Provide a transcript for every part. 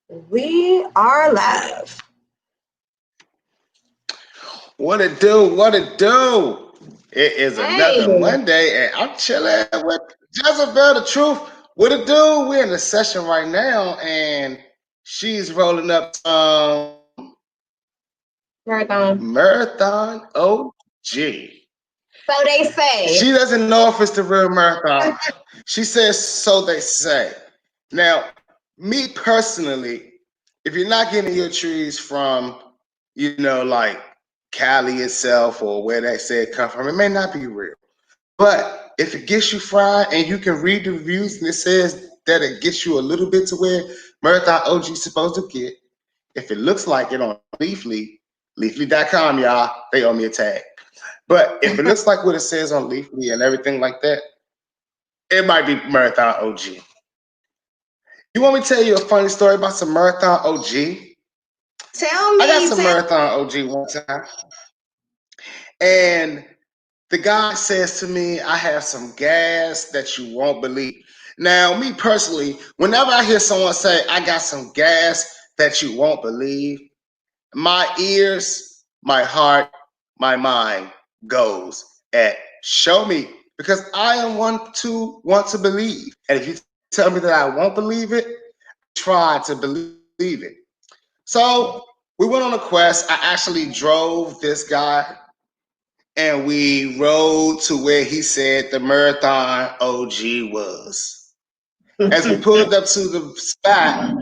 We are live. What it do? What it do? It is Hey, another Monday, and I'm chilling with Jezebel, the truth. What it do? We're in a session right now, and she's rolling up Marathon OG. so they say. She doesn't know if it's the real marathon. She says, so they say. Now, me personally, if you're not getting your trees from, like Cali itself or where they say it come from, it may not be real. But if it gets you fried and you can read the reviews and it says that it gets you a little bit to where Marathon OG is supposed to get, if it looks like it on Leafly, Leafly.com, y'all, they owe me a tag. But if it looks like what it says on Leafly and everything like that, it might be Marathon OG. You want me to tell you a funny story about some Marathon OG? Tell me. I got some Marathon OG one time. And the guy says to me, I have some gas that you won't believe. Now, me personally, whenever I hear someone say, I got some gas that you won't believe, my ears, my heart, my mind goes at show me, because I am one to want to believe. And if you tell me that I won't believe it, try to believe it. So we went on a quest. I actually drove this guy and we rode to where he said the Marathon OG was. As we pulled up to the spot,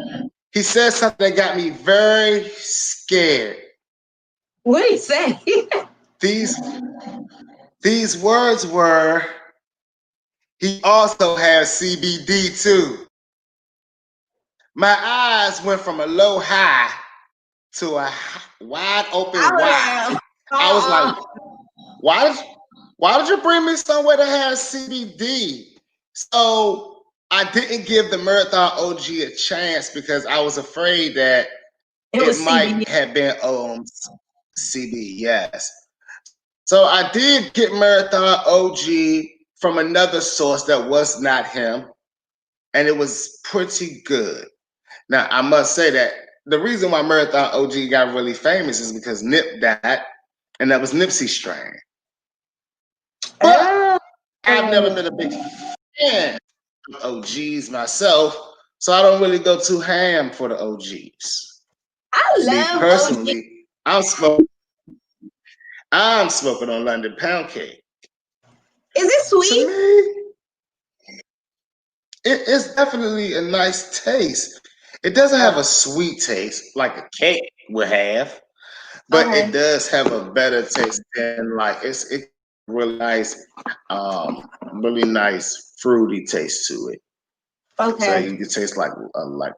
he said something that got me very scared. What did he say? These words were, he also has CBD too. My eyes went from a low high to a wide open wide. I was like, why did you bring me somewhere that has CBD? So I didn't give the Marathon OG a chance because I was afraid that it might have been CB, yes. So I did get Marathon OG from another source that was not him, and it was pretty good. Now, I must say that the reason why Marathon OG got really famous is because Nip died, and that was Nipsey strain. But I've never been a big fan of OGs myself, so I don't really go too ham for the OGs. I love me personally, OG. I'm smoking on London Pound Cake. Is it sweet? To me, it's definitely a nice taste. It doesn't have a sweet taste like a cake would have, but it does have a better taste than like it's really nice fruity taste to it. Okay. So you can taste like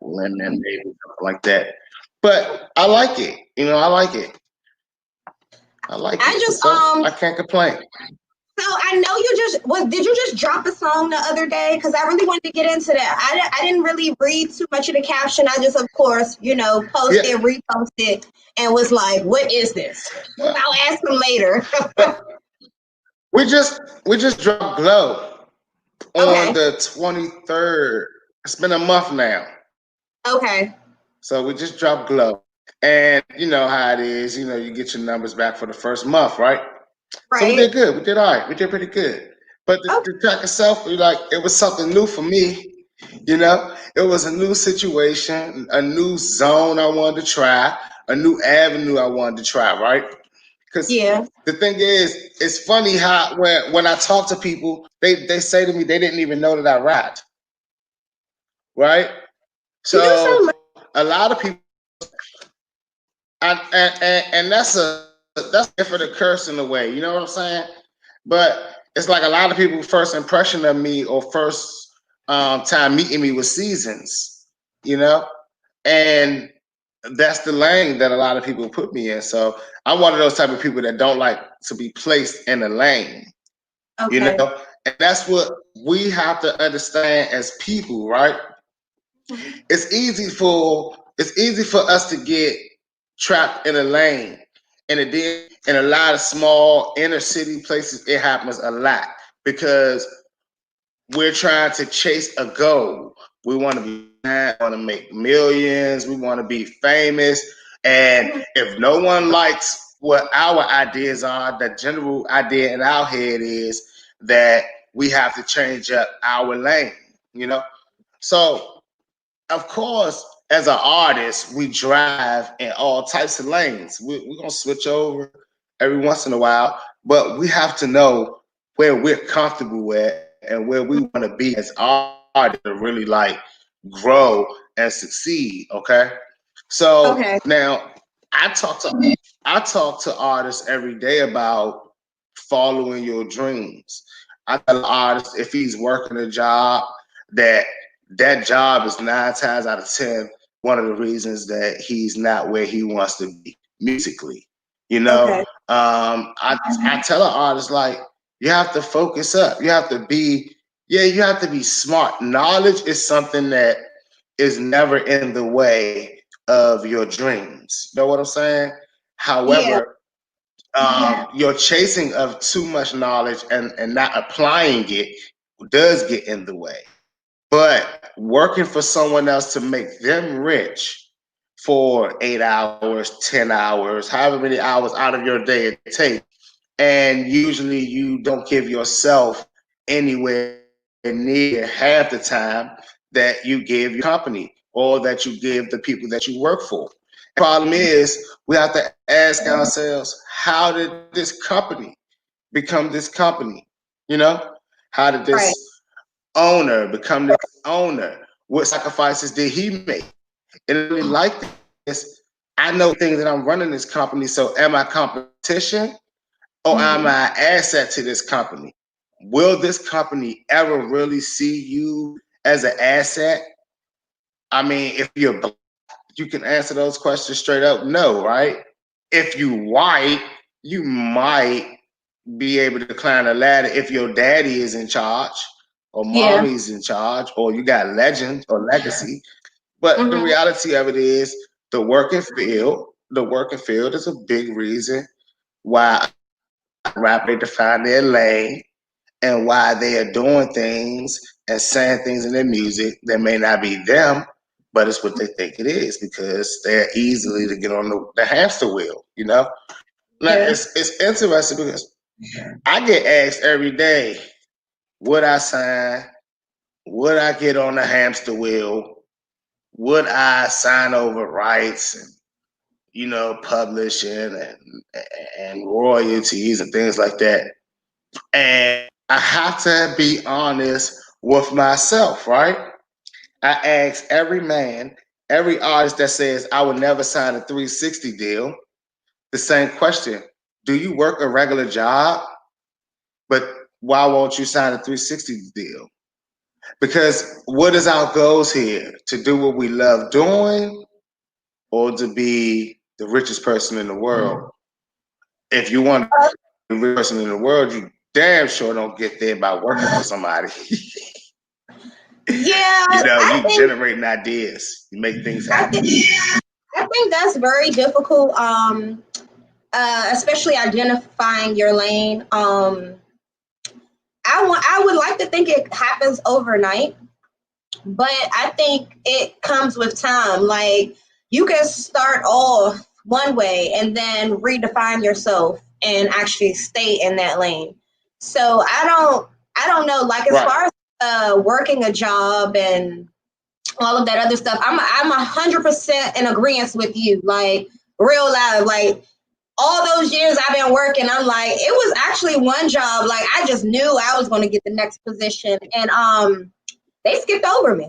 lemon, maybe something like that. But I like it. I like it. I can't complain. So I know did you just drop a song the other day? Because I really wanted to get into that. I didn't really read too much of the caption. I just, of course, posted, reposted, and was like, what is this? I'll ask him later. we just dropped Glow on the 23rd. It's been a month now. Okay. So we just dropped Glow. And you know how it is, you get your numbers back for the first month, right? So we did good. We did all right. We did pretty good. But the track itself, it was something new for me. It was a new situation, a new zone I wanted to try, a new avenue I wanted to try, right? Because the thing is, it's funny how when I talk to people, they say to me they didn't even know that I rapped, right? So a lot of people, and that's for the curse in a way, you know what I'm saying? But it's like a lot of people first impression of me or first time meeting me was Seasons, and that's the lane that a lot of people put me in. So I'm one of those type of people that don't like to be placed in a lane, and that's what we have to understand as people, right? It's easy for us to get trapped in a lane, and it did in a lot of small inner city places. It happens a lot because we're trying to chase a goal. We want to be want to make millions. We want to be famous. And if no one likes what our ideas are, the general idea in our head is that we have to change up our lane, you know? So, of course, as an artist, we drive in all types of lanes. We're going to switch over every once in a while, but we have to know where we're comfortable with and where we want to be as artists to really like grow and succeed. Okay. So Okay. now I talk to artists every day about following your dreams. I tell an artist if he's working a job that job is 9 times out of 10 one of the reasons that he's not where he wants to be musically. You know, Okay. I tell an artist like you have to focus up. You have to be you have to be smart. Knowledge is something that is never in the way of your dreams. You know what I'm saying? Yeah. However, your chasing of too much knowledge and not applying it does get in the way. But working for someone else to make them rich for 8 hours, 10 hours, however many hours out of your day it takes, and usually you don't give yourself anywhere near half the time that you give your company or that you give the people that you work for. The problem is we have to ask ourselves, how did this company become this company? You know, how did Right. this owner become this owner? What sacrifices did he make? And I really like this. I know things that I'm running this company. So am I competition or am Mhm. I an asset to this company? Will this company ever really see you as an asset? I mean, if you're black, you can answer those questions straight up no, right? If you white, you might be able to climb the ladder if your daddy is in charge or Yeah. mommy's in charge or you got legend or legacy. But the Mhm. reality of it is the working field is a big reason why rapper define their lane and why they are doing things and saying things in their music that may not be them, but it's what they think it is because they're easily to get on the hamster wheel, you know? Now Yeah. it's interesting because I get asked every day, would I sign? Would I get on the hamster wheel? Would I sign over rights and publishing and royalties and things like that? And I have to be honest with myself, right? I ask every man, every artist that says I would never sign a 360 deal, the same question. Do you work a regular job? But why won't you sign a 360 deal? Because what is our goals here? To do what we love doing or to be the richest person in the world? If you want to be the richest person in the world, you damn sure don't get there by working for somebody. Yeah. I You think generating ideas, you make things I happen. think I think that's very difficult. Especially identifying your lane. I would like to think it happens overnight, but I think it comes with time. Like you can start off one way and then redefine yourself and actually stay in that lane. So I don't know. Like as Right. far as working a job and all of that other stuff, I'm 100% in agreement with you. Like real loud, like all those years I've been working, I'm like, it was actually one job. Like I just knew I was going to get the next position, and they skipped over me.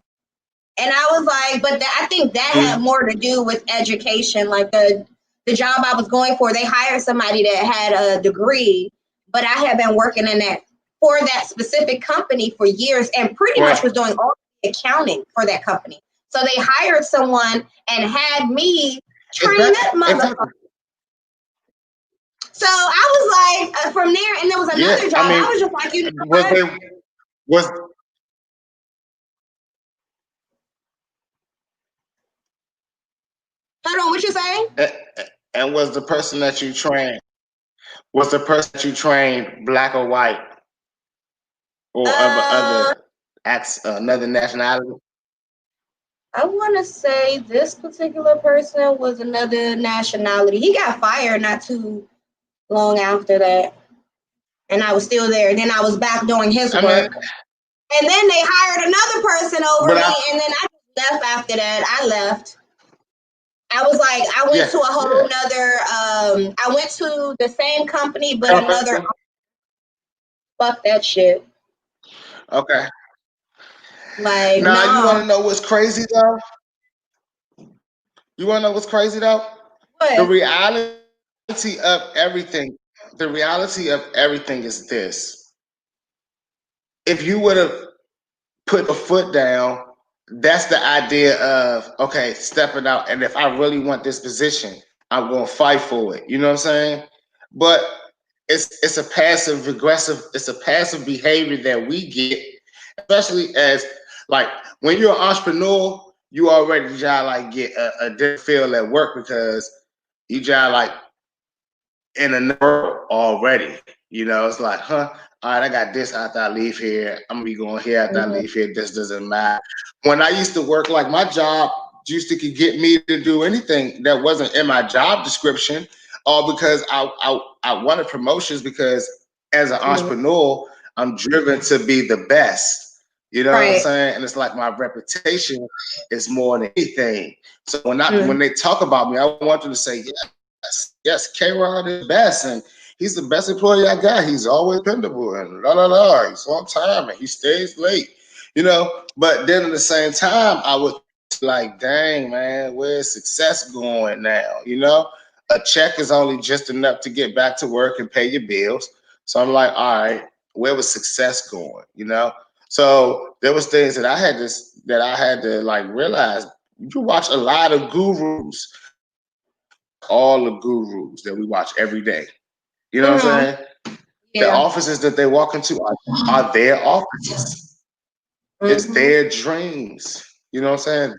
And I was like, but I think that had more to do with education. Like the job I was going for, they hired somebody that had a degree, but I had been working in that for that specific company for years and pretty much Right. was doing all the accounting for that company. So they hired someone and had me train that Exactly. motherfucker. So I was like, from there, and there was Yeah. another job. I I mean, was just like, you know was what? they was Hold on, what you saying? and was the person that you trained black or white or of Uh, other acts another nationality? I want to say this particular person was another nationality. He got fired not too long after that, and I was still there. Then I was back doing his I mean, work, and then they hired another person over but me, and then I left after that. I left. I was like, I went to a whole nother. I went to the same company, but another. Fuck that shit. Okay. Like, Now you want nah. to know what's crazy though? You want to know what's crazy though? The What? reality of everything. The reality of everything is this: if you would have put a foot down, that's the idea of okay, stepping out. And if I really want this position, I'm gonna fight for it. You know what I'm saying? But it's a passive aggressive, it's a passive behavior that we get, especially as like when you're an entrepreneur, you already try like get a different feel at work because you try like in a world already. You know, it's like, huh, all right, I got this after I leave here. I'm gonna be going here after I leave here. This doesn't matter. When I used to work, like my job used to could get me to do anything that wasn't in my job description, or because I wanted promotions because as an entrepreneur, I'm driven to be the best. You know what I'm Right. saying? And it's like my reputation is more than anything. So when they talk about me, I want them to say, yes, K-Rod is the best, and he's the best employee I got. He's always dependable, and he's on time, and he stays late, you know. But then at the same time, I would like, dang, man, where's success going now? You know, a check is only just enough to get back to work and pay your bills. So I'm like, all right, where was success going? You know. So there was things that I had to like realize. You watch a lot of gurus. All the gurus that we watch every day. You know what I'm saying? The offices that they walk into are their offices. It's their dreams. You know what I'm saying?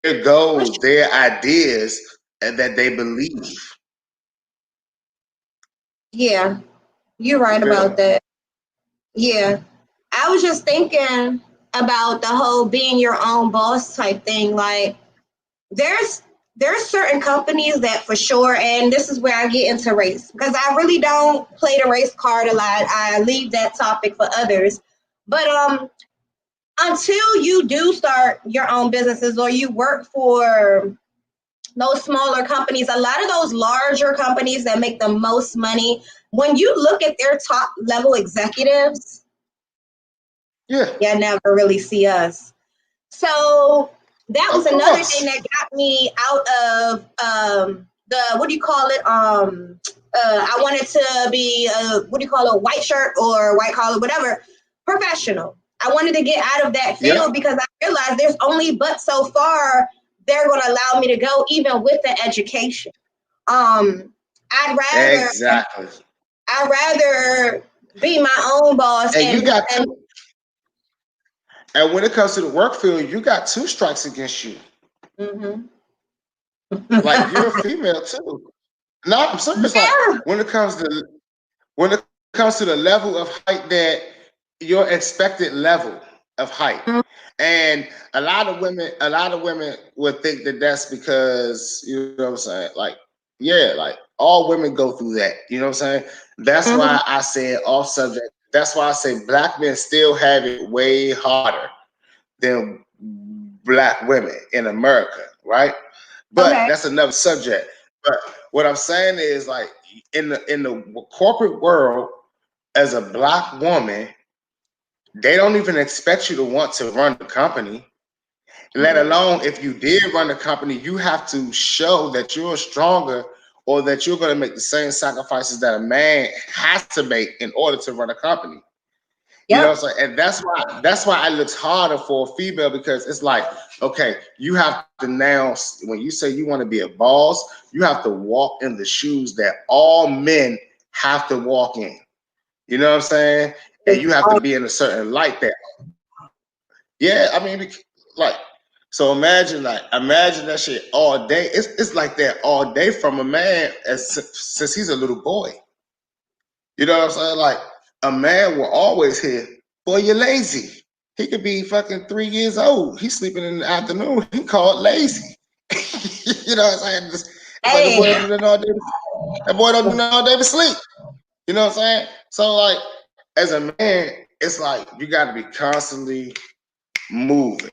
Their goals, their ideas, and that they believe. Yeah, you're right about that. Yeah. I was just thinking about the whole being your own boss type thing. Like there's certain companies that for sure, and this is where I get into race because I really don't play the race card a lot. I leave that topic for others. But until you do start your own businesses or you work for those smaller companies, a lot of those larger companies that make the most money, when you look at their top level executives, you never really see us. So that was another thing that got me out of the, what do you call it? I wanted to be a white shirt or white collar, whatever, professional. I wanted to get out of that field because I realized there's only but so far they're going to allow me to go, even with the education. I'd rather be my own boss. And when it comes to the work field, you got 2 strikes against you. Like you're a female too. No, I'm serious. Like when it comes to the level of height that your expected level of height. And a lot of women would think that that's because, you know what I'm saying? Like, yeah, like all women go through that. You know what I'm saying? That's why I said off subject. That's why I say black men still have it way harder than black women in America, right? But that's another subject. But what I'm saying is like in the corporate world, as a black woman, they don't even expect you to want to run the company. Let alone if you did run the company, you have to show that you're stronger or that you're going to make the same sacrifices that a man has to make in order to run a company. You know what I'm saying? And that's why it looks harder for a female because it's like, okay, you have to now, when you say you want to be a boss, you have to walk in the shoes that all men have to walk in. You know what I'm saying? And you have to be in a certain light there. Yeah, I mean, like, so imagine that shit all day. It's like that all day from a man since he's a little boy. You know what I'm saying? Like a man will always hear, boy, you're lazy. He could be fucking 3 years old. He's sleeping in the afternoon. He called lazy. You know what I'm saying? It's like the boy don't do nothing all day. That boy don't do nothing all day but sleep. You know what I'm saying? So like, as a man, it's like you got to be constantly moving.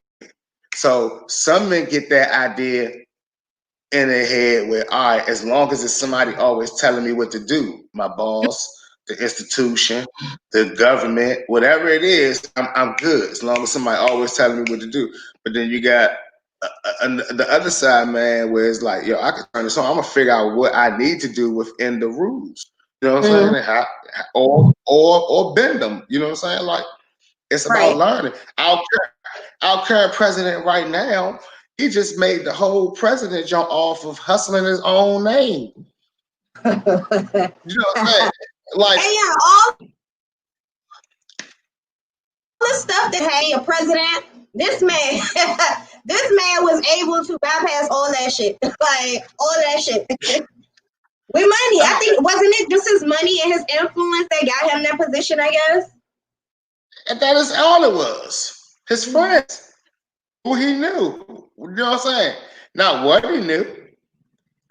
So some men get that idea in their head where, all right, as long as it's somebody always telling me what to do, my boss, the institution, the government, whatever it is, I'm good as long as somebody always telling me what to do. But then you got the other side, man, where it's like, yo, I can turn this on. I'm gonna figure out what I need to do within the rules. You know what I'm saying? Or bend them. You know what I'm saying? Like, it's about learning. Our current president right now, he just made the whole president jump off of hustling his own name. You know what I'm saying? Like, and yeah, all the stuff that hey, a president, this man, this man was able to bypass all that shit. Like all that shit. With money. I think wasn't it just his money and his influence that got him that position, I guess? And that is all it was. His friends, who he knew. You know what I'm saying? Not what he knew,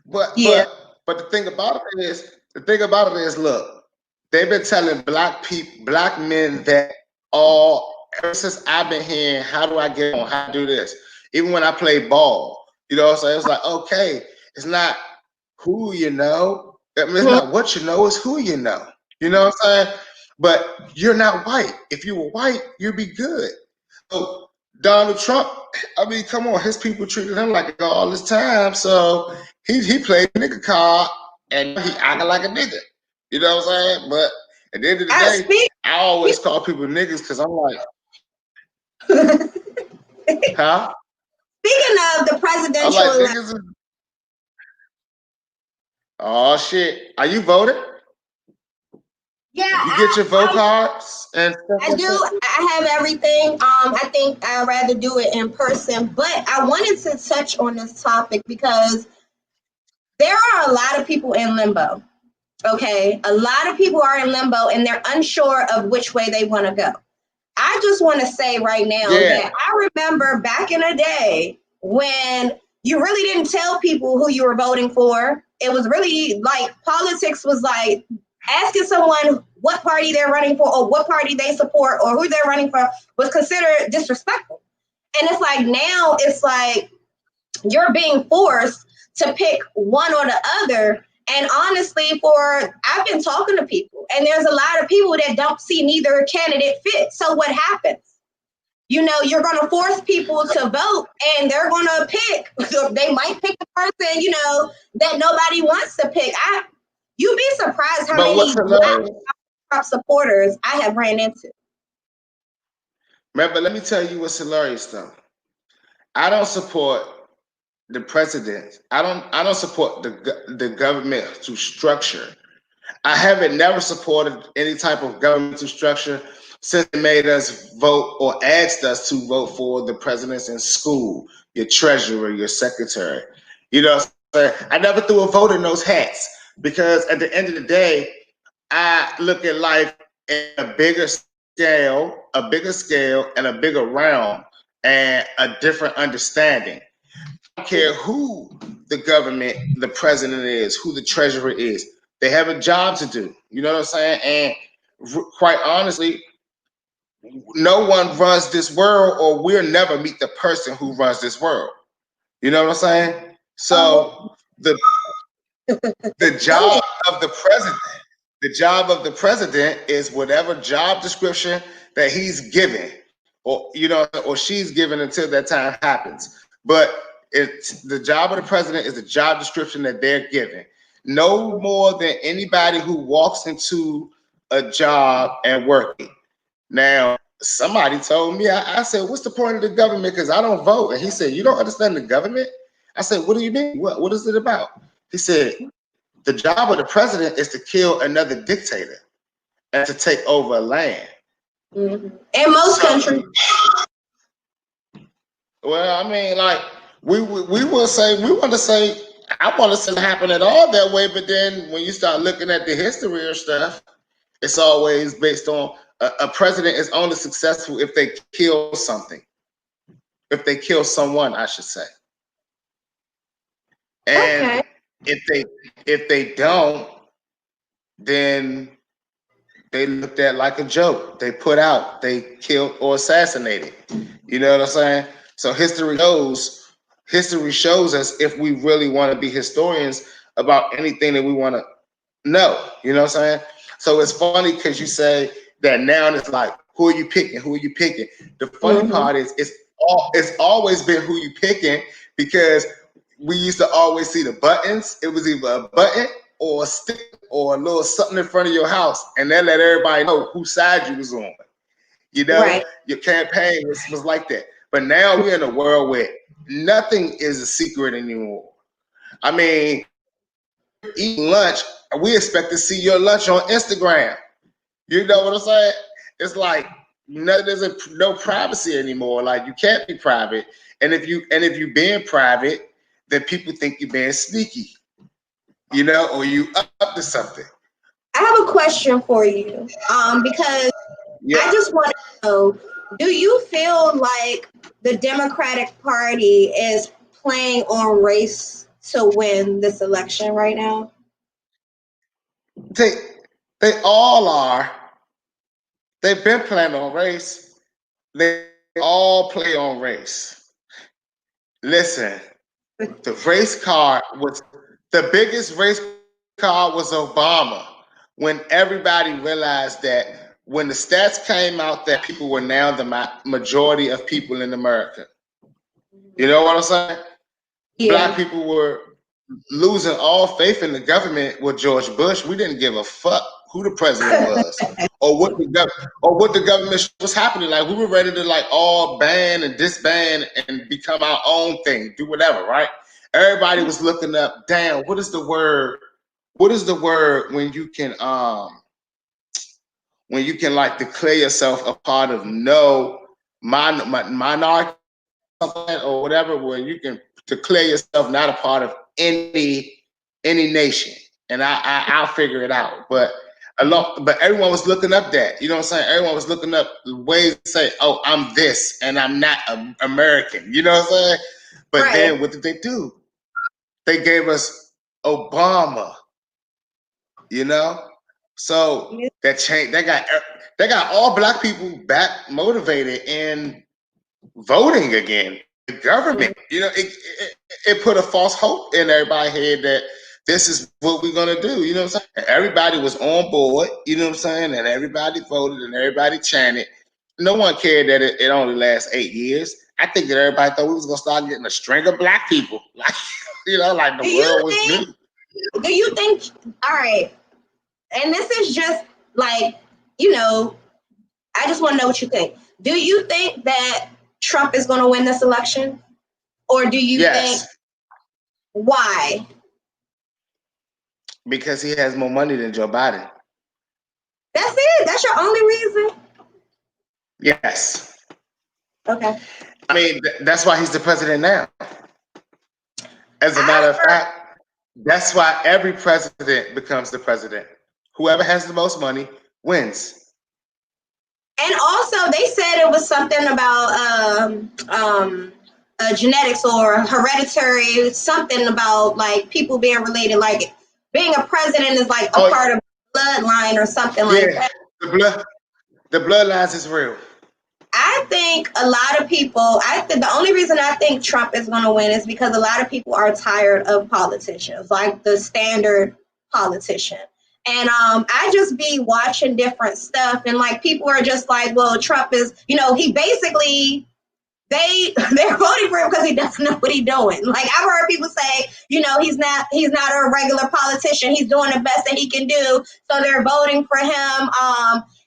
but the thing about it is, look, they've been telling black men that ever since I've been hearing, how do I get on, how to do this? Even when I play ball, you know what I'm saying? It's like, okay, it's not who you know. I mean, it's not what you know, it's who you know. You know what I'm saying? But you're not white. If you were white, you'd be good. So Donald Trump, I mean, come on, his people treated him like a god all this time. So he played nigga card and he acted like a nigga. You know what I'm saying? But at the end of the day, I always call people niggas because I'm like, huh? Speaking of the presidential election. Oh shit. Are you voting? Yeah, you get your vote cards and stuff. I do. I have everything. I think I'd rather do it in person, but I wanted to touch on this topic because there are a lot of people in limbo. Okay, a lot of people are in limbo and they're unsure of which way they want to go. I just want to say right now that I remember back in the day when you really didn't tell people who you were voting for. It was really like politics was like asking someone what party they're running for or what party they support or who they're running for was considered disrespectful. And it's like now it's like you're being forced to pick one or the other. And honestly, I've been talking to people and there's a lot of people that don't see neither candidate fit. So what happens? You know, you're going to force people to vote and they're going to pick. They might pick the person, you know, that nobody wants to pick. You'd be surprised how many Trump supporters I have ran into. Remember, let me tell you what's hilarious though. I don't support the president. I don't support the governmental structure. I haven't never supported any type of governmental structure since they made us vote or asked us to vote for the presidents in school, your treasurer, your secretary. You know, I never threw a vote in those hats because at the end of the day, I look at life in a bigger scale, and a bigger realm and a different understanding. I don't care who the government, the president is, who the treasurer is. They have a job to do. You know what I'm saying? And quite honestly, no one runs this world, or we'll never meet the person who runs this world. You know what I'm saying? So the job of the president is whatever job description that he's given, or or she's given until that time happens. But it's the job of the president is the job description that they're given. No more than anybody who walks into a job and working. Now, somebody told me, I said, what's the point of the government? Because I don't vote. And he said, you don't understand the government? I said, what do you mean? What is it about? He said, the job of the president is to kill another dictator and to take over a land. Mm-hmm. In most countries. Well, I mean, like, we want to say, I want to say it happen at all that way, but then when you start looking at the history or stuff, it's always based on A president is only successful if they kill something, if they kill someone, I should say. And if they don't, then they looked at like a joke. They put out, they killed or assassinated. You know what I'm saying? So history shows us, if we really want to be historians about anything that we want to know. You know what I'm saying? So it's funny because you say that now, and it's like, who are you picking? Who are you picking? The funny part is it's always been who you picking, because we used to always see the buttons. It was either a button or a stick or a little something in front of your house, and that let everybody know whose side you was on. You know, your campaign was like that. But now we're in a world where nothing is a secret anymore. I mean, eat lunch, we expect to see your lunch on Instagram. You know what I'm saying? It's like there's no privacy anymore. Like, you can't be private, and if you being private, then people think you're being sneaky. You know, or you up to something. I have a question for you, because I just want to know: do you feel like the Democratic Party is playing on race to win this election right now? They all are. They've been playing on race. They all play on race. Listen, the race card was the biggest race card was Obama, when everybody realized that when the stats came out that people were now the majority of people in America. You know what I'm saying? Yeah. Black people were losing all faith in the government with George Bush. We didn't give a fuck who the president was or what the government was happening. Like, we were ready to like all ban and disband and become our own thing, do whatever, right? Everybody was looking up, damn, what is the word? What is the word when you can like declare yourself a part of minority or whatever, where you can declare yourself not a part of any nation, and I'll figure it out. But everyone was looking up that, you know what I'm saying? Everyone was looking up ways to say, oh, I'm this and I'm not American, you know what I'm saying? But then what did they do? They gave us Obama, you know? So that changed. They got all black people back motivated in voting again. The government, you know, it put a false hope in everybody's head that this is what we're gonna do. You know what I'm saying? And everybody was on board. You know what I'm saying? And everybody voted and everybody chanted. No one cared that it only lasts 8 years. I think that everybody thought we was gonna start getting a string of black people, like, you know, like the world was new. Do you think? All right, and this is just like, you know, I just want to know what you think. Do you think that Trump is going to win this election? Or do you think, why? Because he has more money than Joe Biden. That's it? That's your only reason? Yes. Okay. I mean, that's why he's the president now. As a matter of fact, that's why every president becomes the president. Whoever has the most money wins. And also, they said it was something about genetics or hereditary, something about like people being related, like being a president is like a part of the bloodline or something like that. The bloodlines is real. I think a lot of people, the only reason I think Trump is going to win is because a lot of people are tired of politicians, like the standard politician. And I just be watching different stuff, and like people are just like, well, Trump is, you know, he basically, they're voting for him because he doesn't know what he's doing. Like, I've heard people say, you know, he's not a regular politician. He's doing the best that he can do. So they're voting for him.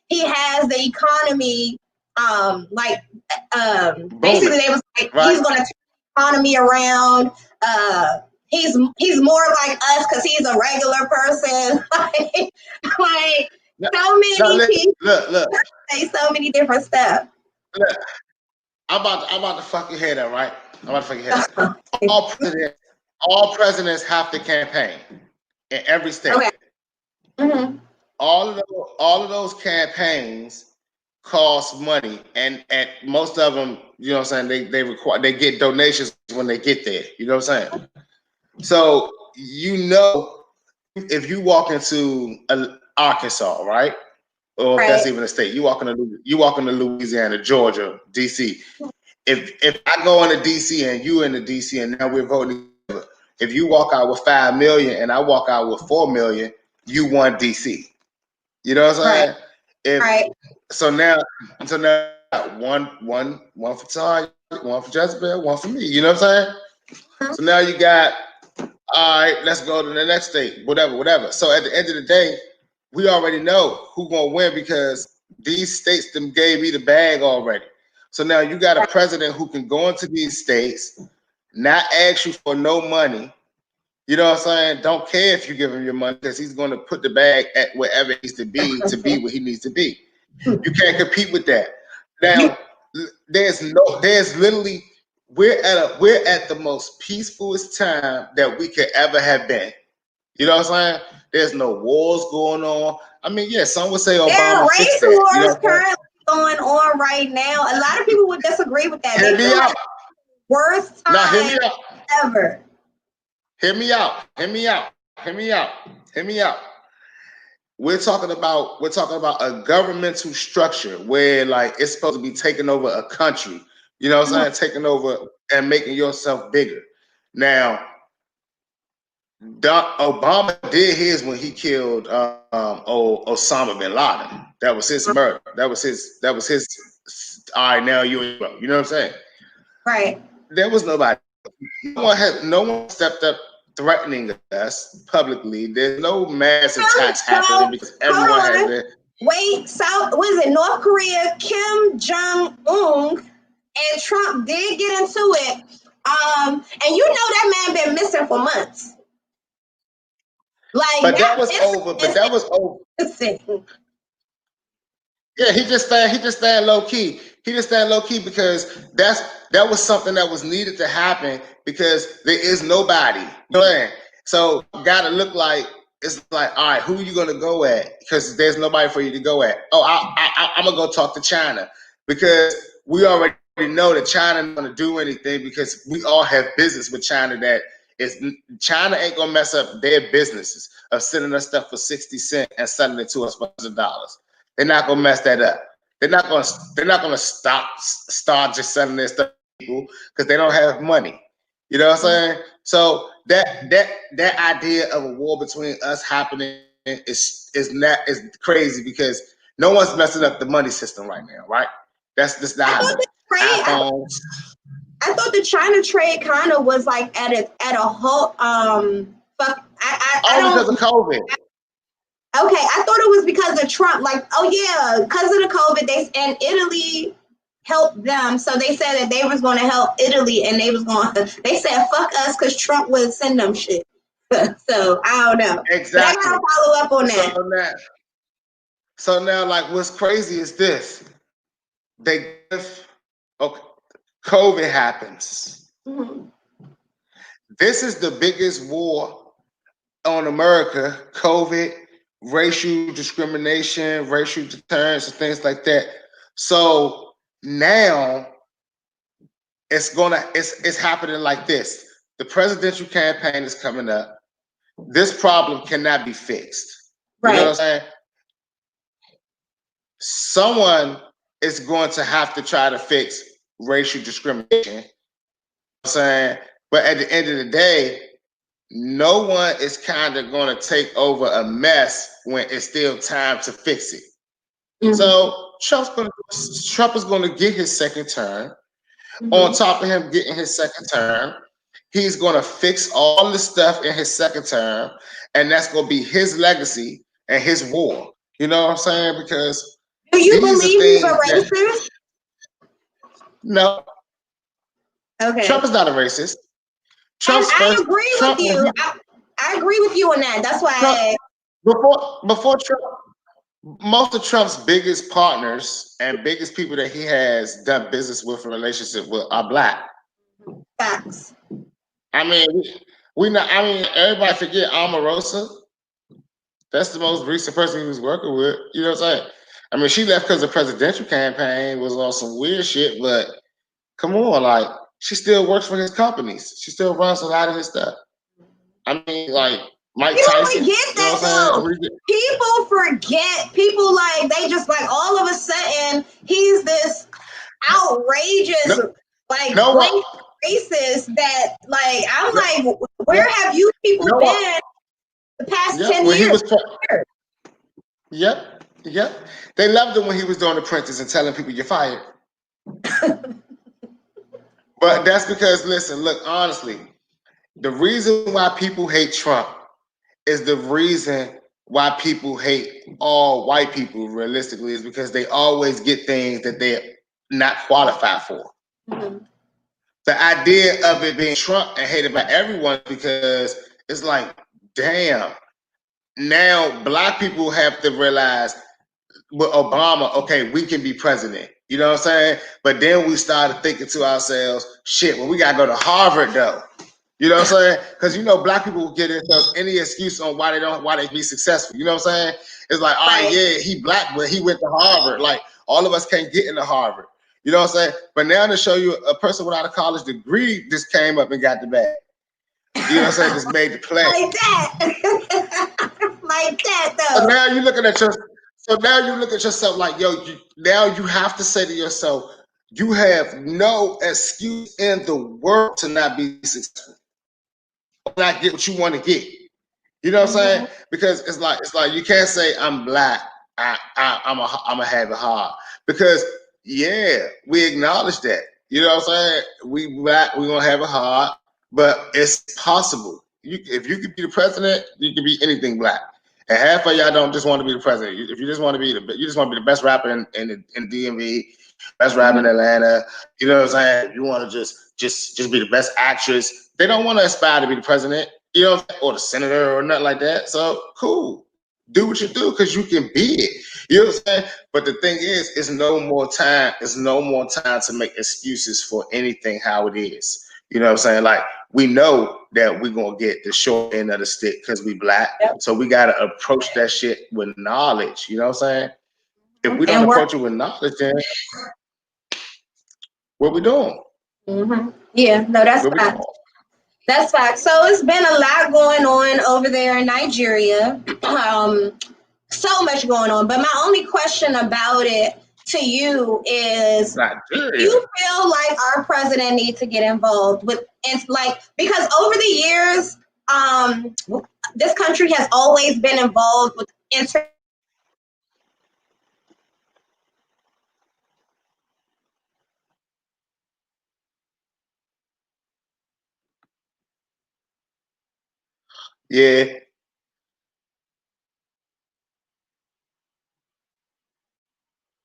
He has the economy, basically they was like, he's going to turn the economy around. He's more like us because he's a regular person. So many people say so many different stuff. Look, I'm about to fuck your head up, right? I'm about to fuck your head up. All presidents have to campaign in every state. Okay. Mm-hmm. All of those campaigns cost money, and most of them, you know what I'm saying, they get donations when they get there. You know what I'm saying? So if you walk into Arkansas, right? Or if that's even a state, you walk into Louisiana, Georgia, DC. If I go into DC and you into DC and now we're voting, if you walk out with 5 million and I walk out with 4 million, you won DC. You know what I'm saying? So now one for Tanya, one for Jezebel, one for me. You know what I'm saying? So now you got, all right, let's go to the next state, whatever. So at the end of the day, we already know who's gonna win because these states them gave me the bag already. So now you got a president who can go into these states, not ask you for no money. You know what I'm saying? Don't care if you give him your money because he's going to put the bag at wherever it needs to be what he needs to be. You can't compete with that. Now, there's literally we're at the most peacefulest time that we could ever have been. You know what I'm saying? There's no wars going on. I mean, yeah, some would say Obama fixed that. There are race wars currently going on right now. A lot of people would disagree with that. Hear me out. Worst time ever. Hear me out. We're talking about a governmental structure where like it's supposed to be taking over a country. You know what I'm saying? Taking over and making yourself bigger. Now, Obama did his when he killed Osama bin Laden. That was his murder. That was his. All right, now you know what I'm saying? Right. There was nobody. No one stepped up threatening us publicly. There's no mass attacks happening because everyone has it. Wait, North Korea, Kim Jong-un and Trump did get into it. And you know that man been missing for months. Like, but that was over. Yeah, he just staying low key. He just staying low key because that was something that was needed to happen because there is nobody. You know what I mean? So gotta look like it's like, all right, who are you gonna go at? Because there's nobody for you to go at. Oh, I'm gonna go talk to China because we already know that China not gonna do anything because we all have business with China China ain't gonna mess up their businesses of sending us stuff for 60 cents and selling it to us for $100. They're not gonna mess that up. They're not gonna start just selling their stuff to people because they don't have money. You know what I'm saying? So that idea of a war between us happening is crazy because no one's messing up the money system right now, right? That's not happening. I thought the China trade kind of was like at a halt. Because of COVID. Okay, I thought it was because of Trump. Like, oh yeah, because of the COVID, and Italy helped them, so they said that they was going to help Italy, and they said fuck us because Trump would send them shit. So I don't know. Exactly. But I gotta follow up on that. So now, like, what's crazy is this: COVID happens. Mm-hmm. This is the biggest war on America. COVID. Racial discrimination, racial deterrence, and things like that. So now it's happening like this. The presidential campaign is coming up. This problem cannot be fixed. Right. You know what I'm saying? Someone is going to have to try to fix racial discrimination. You know what I'm saying? But at the end of the day, no one is kind of going to take over a mess when it's still time to fix it. Mm-hmm. So Trump is going to get his second term. Mm-hmm. On top of him getting his second term, he's going to fix all the stuff in his second term, and that's going to be his legacy and his war. You know what I'm saying? Because do you believe he's a racist? No. Okay. Trump is not a racist. I agree with you. I agree with you on that. That's why before Trump, most of Trump's biggest partners and biggest people that he has done business with and relationship with are Black. Facts. I mean, everybody forget Omarosa. That's the most recent person he was working with. You know what I'm saying? I mean, she left because the presidential campaign was on some weird shit, but come on, like, she still works for his companies. She still runs a lot of his stuff. I mean, like, Mike Tyson. People forget that though. People forget. People like, they just like, all of a sudden, he's this outrageous, like, blank racist that, like, I'm like, where have you people been the past 10 years? Yep. They loved him when he was doing Apprentice and telling people you're fired. But that's because, listen, look, honestly, the reason why people hate Trump is the reason why people hate all white people, realistically, is because they always get things that they're not qualified for. Mm-hmm. The idea of it being Trump and hated by everyone, because it's like, damn, now Black people have to realize with Obama, okay, we can be president. You know what I'm saying? But then we started thinking to ourselves, shit, well, we got to go to Harvard, though. You know what I'm saying? Because, you know, Black people will get themselves any excuse on why they be successful. You know what I'm saying? It's like, all right, yeah, he Black, but he went to Harvard. Like, all of us can't get into Harvard. You know what I'm saying? But now to show you a person without a college degree just came up and got the bag. You know what I'm saying? Just made the play. Like that. Like that, though. So now you looking at yourself like, yo, now you have to say to yourself, you have no excuse in the world to not be successful. Not get what you want to get. You know what I'm saying? Because it's like you can't say I'm Black. I'm a have it hard, because we acknowledge that. You know what I'm saying? We Black, we gonna have it hard, but it's possible. If you could be the president, you can be anything Black. And half of y'all don't just want to be the president. If you just want to be the best rapper in DMV, best rapper in Atlanta. You know what I'm saying? If you want to just be the best actress, they don't want to aspire to be the president, you know, or the senator or nothing like that. So cool, do what you do because you can be it. You know what I'm saying? But the thing is, it's no more time. It's no more time to make excuses for anything how it is. You know what I'm saying? Like, we know that we're gonna get the short end of the stick because we Black. Yep. So we gotta approach that shit with knowledge. You know what I'm saying? If we don't approach it with knowledge, then what we doing? Mm-hmm. Yeah, no, that's fact. That's fact. So it's been a lot going on over there in Nigeria. So much going on. But my only question about it to you is, do you feel like our president needs to get involved with, it's like, because over the years, this country has always been involved with Yeah.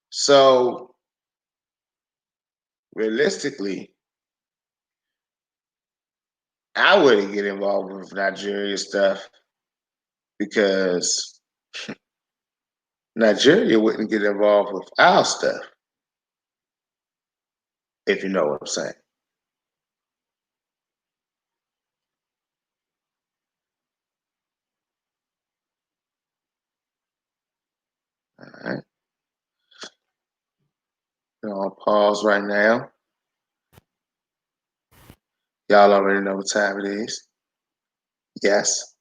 So realistically, I wouldn't get involved with Nigeria stuff because Nigeria wouldn't get involved with our stuff, if you know what I'm saying. All right. I'll pause right now. Y'all already know what time it is. Yes,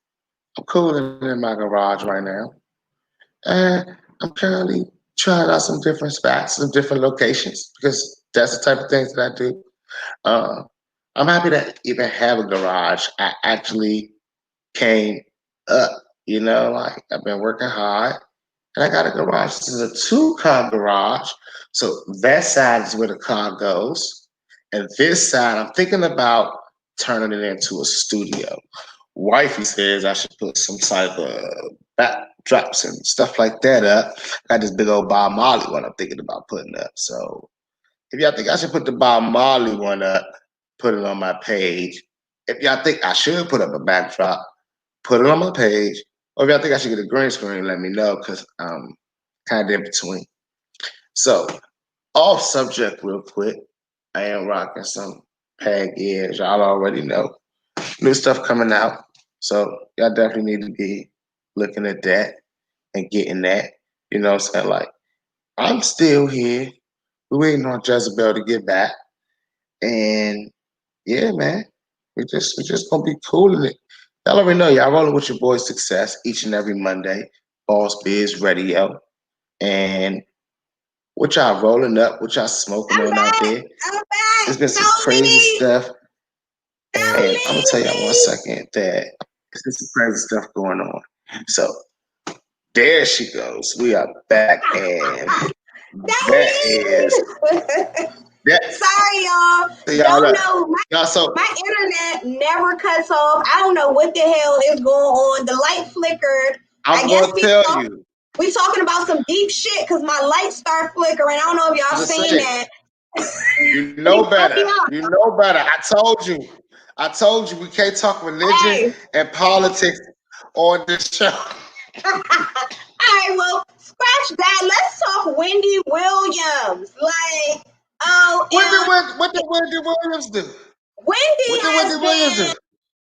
I'm cooling in my garage right now. And I'm currently trying out some different spots, some different locations, because that's the type of things that I do. I'm happy to even have a garage. I actually came up, you know, like I've been working hard. And I got a garage. This is a 2-car garage. So that side is where the car goes. And this side, I'm thinking about turning it into a studio. Wifey says I should put some type of backdrops and stuff like that up. I got this big old Bob Marley one I'm thinking about putting up. So if y'all think I should put the Bob Marley one up, put it on my page. If y'all think I should put up a backdrop, put it on my page. Or if y'all think I should get a green screen, let me know, because I'm kind of in between. So, off subject real quick, I am rocking some pad gears. Y'all already know. New stuff coming out. So, y'all definitely need to be looking at that and getting that. You know what I'm saying? Like, I'm still here. We're waiting on Jezebel to get back. And yeah, man, we just gonna be cool in it. Y'all already know y'all rolling with your boy Sixxcess each and every Monday. Boss Biz Radio. And what y'all rolling up, what y'all smoking I'm on out back. there. I'm back. There's been some Don't crazy leave. stuff. Don't And I'm gonna tell leave y'all one me. second that there's been some crazy stuff going on. So there she goes. We are back, and Don't that is leave. that. Sorry, y'all. So y'all Don't look, know. y'all so My internet never cuts off. I don't know what the hell is going on. The light flickered. I I'm guess gonna tell you. we talking about some deep shit because my lights start flickering. I don't know if y'all Just seen say that. you know Cut me better. off. You know better. I told you. We can't talk religion Hey. and politics on this show. All right, well, scratch that. Let's talk Wendy Williams. Like, What did Wendy Williams do? Wendy What did has Wendy Williams do? been,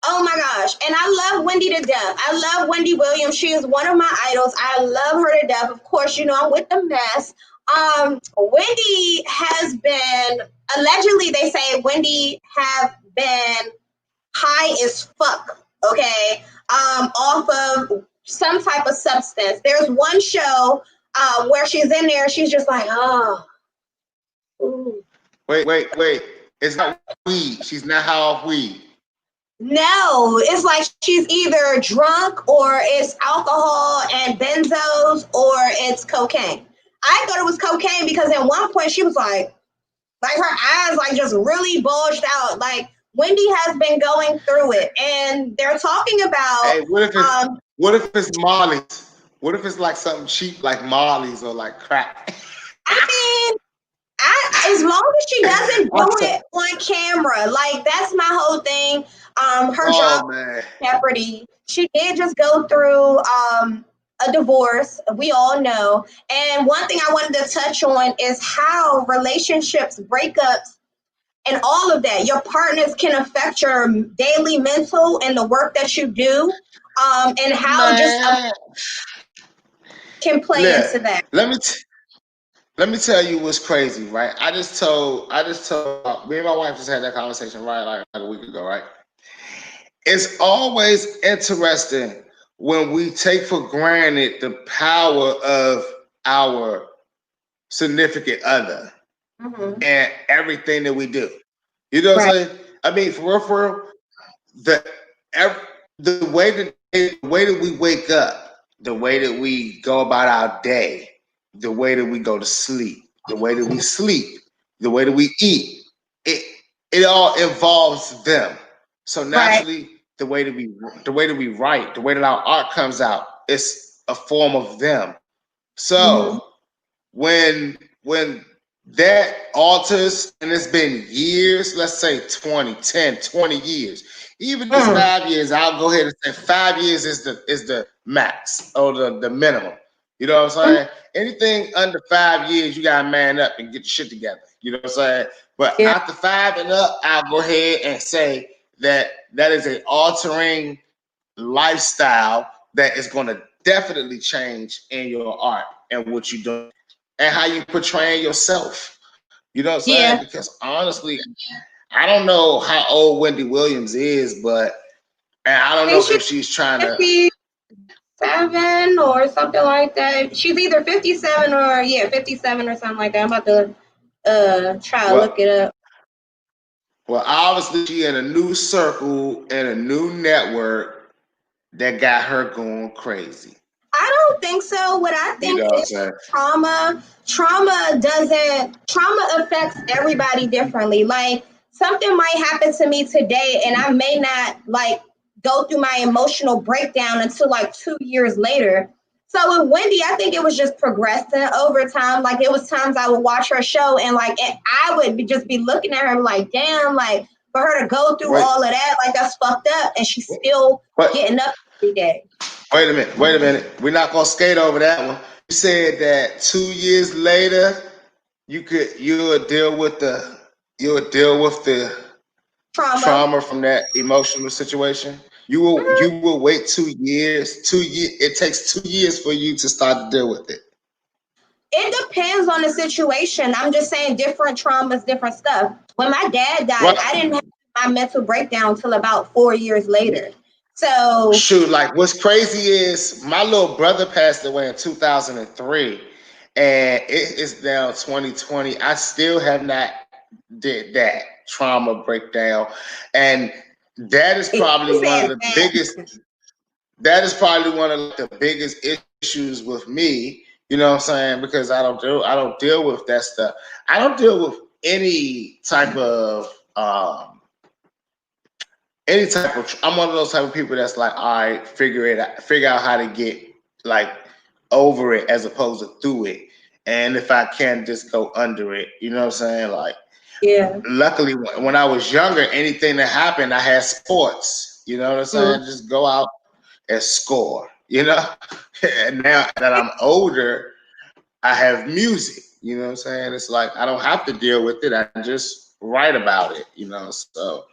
oh my gosh. And I love Wendy to death. I love Wendy Williams. She is one of my idols. I love her to death. Of course, you know, I'm with the mess. Wendy has been, allegedly, they say Wendy have been high as fuck, okay, off of some type of substance. There's one show where she's in there, she's just like, oh, ooh. Wait. It's not weed. She's not high off weed. No, it's like she's either drunk or it's alcohol and benzos or it's cocaine. I thought it was cocaine because at one point she was like her eyes like just really bulged out. Like Wendy has been going through it, and they're talking about. Hey, what if it's Molly's? What if it's like something cheap like Molly's or like crack? I mean, as long as she doesn't do it on camera, like that's my whole thing. Her job, Man. Jeopardy. She did just go through a divorce. We all know. And one thing I wanted to touch on is how relationships, breakups, and all of that, your partners can affect your daily mental and the work that you do, and how just can play into that. Let me tell you what's crazy, right? I just told me and my wife just had that conversation right like a week ago, right? It's always interesting when we take for granted the power of our significant other and everything that we do. You know what I'm saying? I mean, for real, the way that we wake up, the way that we go about our day, the way that we go to sleep, the way that we sleep, the way that we eat, it all involves them. So naturally, the way that we write, the way that our art comes out, it's a form of them. So when that alters, and it's been years, let's say 20, 10, 20 years, even if it's 5 years, I'll go ahead and say 5 years is the max or the minimum. You know what I'm saying? Anything under 5 years, you gotta man up and get your shit together. You know what I'm saying? But after 5 and up, I'll go ahead and say that is an altering lifestyle that is going to definitely change in your art and what you do and how you portray yourself. You know what I'm saying? Because honestly, I don't know how old Wendy Williams is, but I don't know if she's trying to 57 or something like that. She's either 57 or 57 or something like that. I'm about to try to look it up. Well, obviously she in a new circle and a new network that got her going crazy. I don't think so. What I think is trauma. Trauma affects everybody differently. Like something might happen to me today and I may not like go through my emotional breakdown until like 2 years later. So with Wendy, I think it was just progressing over time. Like it was times I would watch her show and like I would just be looking at her like, damn, like for her to go through all of that, like that's fucked up. And she's still getting up every day. Wait a minute. We're not gonna skate over that one. You said that 2 years later, you would deal with the trauma from that emotional situation. You will wait 2 years. It takes 2 years for you to start to deal with it. It depends on the situation. I'm just saying different traumas, different stuff. When my dad died, I didn't have my mental breakdown until about 4 years later. So shoot, like what's crazy is my little brother passed away in 2003, and it is now 2020. I still have not did that trauma breakdown, and that is probably one of the biggest. That is probably one of the biggest issues with me. You know what I'm saying? Because I don't deal with that stuff. I don't deal with any type of I'm one of those type of people that's like, all right, figure out how to get like over it as opposed to through it. And if I can just go under it, you know what I'm saying? Like, yeah. Luckily, when I was younger, anything that happened, I had sports. You know what I'm saying? Just go out and score. You know. And now that I'm older, I have music. You know what I'm saying? It's like I don't have to deal with it. I just write about it. You know. So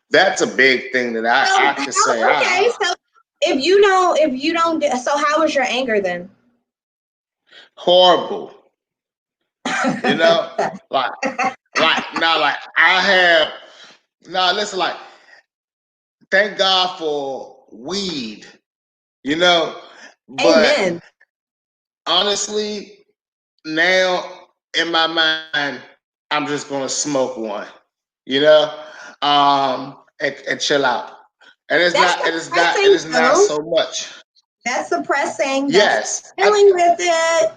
that's a big thing that I can say. Okay, so if you don't, so how was your anger then? Horrible. You know, like I have. Now listen, like thank God for weed. You know, but Amen. honestly, now in my mind, I'm just gonna smoke one. You know, and chill out. And it's not so much. That's suppressing. Yes. Dealing with it.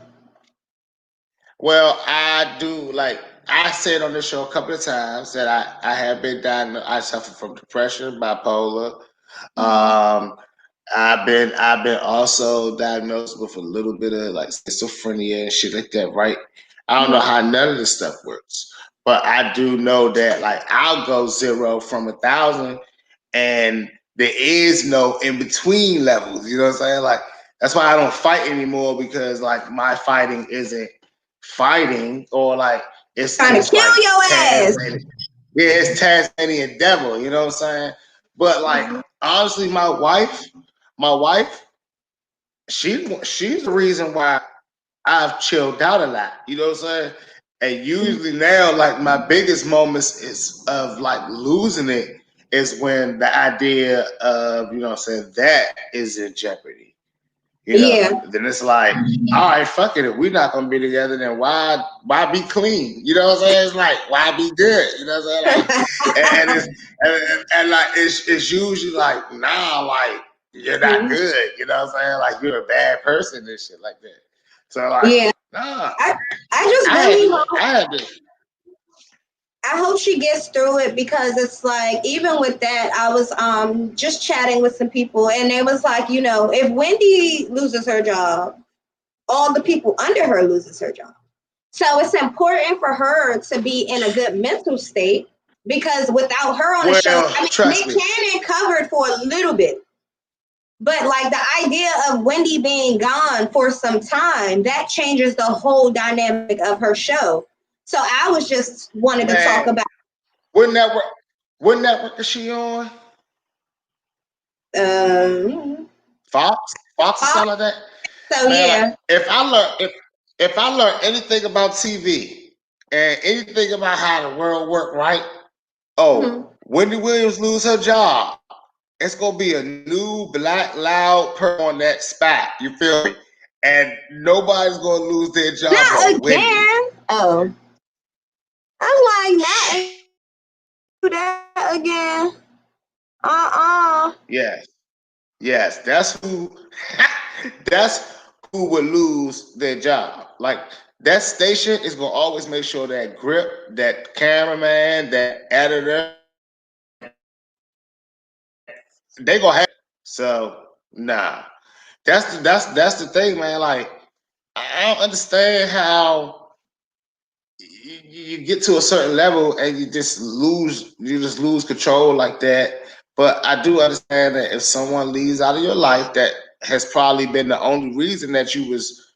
Well, I do like I said on this show a couple of times that I have been diagnosed. I suffer from depression, bipolar. I've been also diagnosed with a little bit of like schizophrenia and shit like that, right? I don't know how none of this stuff works, but I do know that like I'll go 0 from 1,000, and there is no in between levels. You know what I'm saying? Like that's why I don't fight anymore, because like my fighting isn't fighting, or like it's trying to kill like your ass. Yeah, it's Tasmanian devil. You know what I'm saying? But like honestly, my wife, she's the reason why I've chilled out a lot. You know what I'm saying? And usually now, like my biggest moments is of like losing it is when the idea of, you know what I'm saying, that is in jeopardy. You know, then it's like, all right, fuck it. If we're not gonna be together, then why be clean? You know what I'm saying? It's like, why be good? You know what I'm saying? Like, and like it's usually like, nah, like you're not good. You know what I'm saying? Like you're a bad person and shit like that. So like, nah. I hope she gets through it, because it's like, even with that, I was just chatting with some people, and it was like, you know, if Wendy loses her job, all the people under her loses her job. So it's important for her to be in a good mental state, because without her on the show, I mean, Nick Cannon covered for a little bit, but like the idea of Wendy being gone for some time, that changes the whole dynamic of her show. So I was just wanted to talk about. What network is she on? Fox or something like that. So man, like, if I learn anything about TV and anything about how the world work, right? Wendy Williams lose her job. It's gonna be a new black loud person on that spot. You feel me? And nobody's gonna lose their job. Not again. Wendy. Oh, I'm like, not do that again. Yes, that's who would lose their job. Like that station is gonna always make sure that grip, that cameraman, that editor, they gonna have. So nah, that's the thing, man. Like I don't understand how you get to a certain level and you just lose control like that. But I do understand that if someone leaves out of your life, that has probably been the only reason that you was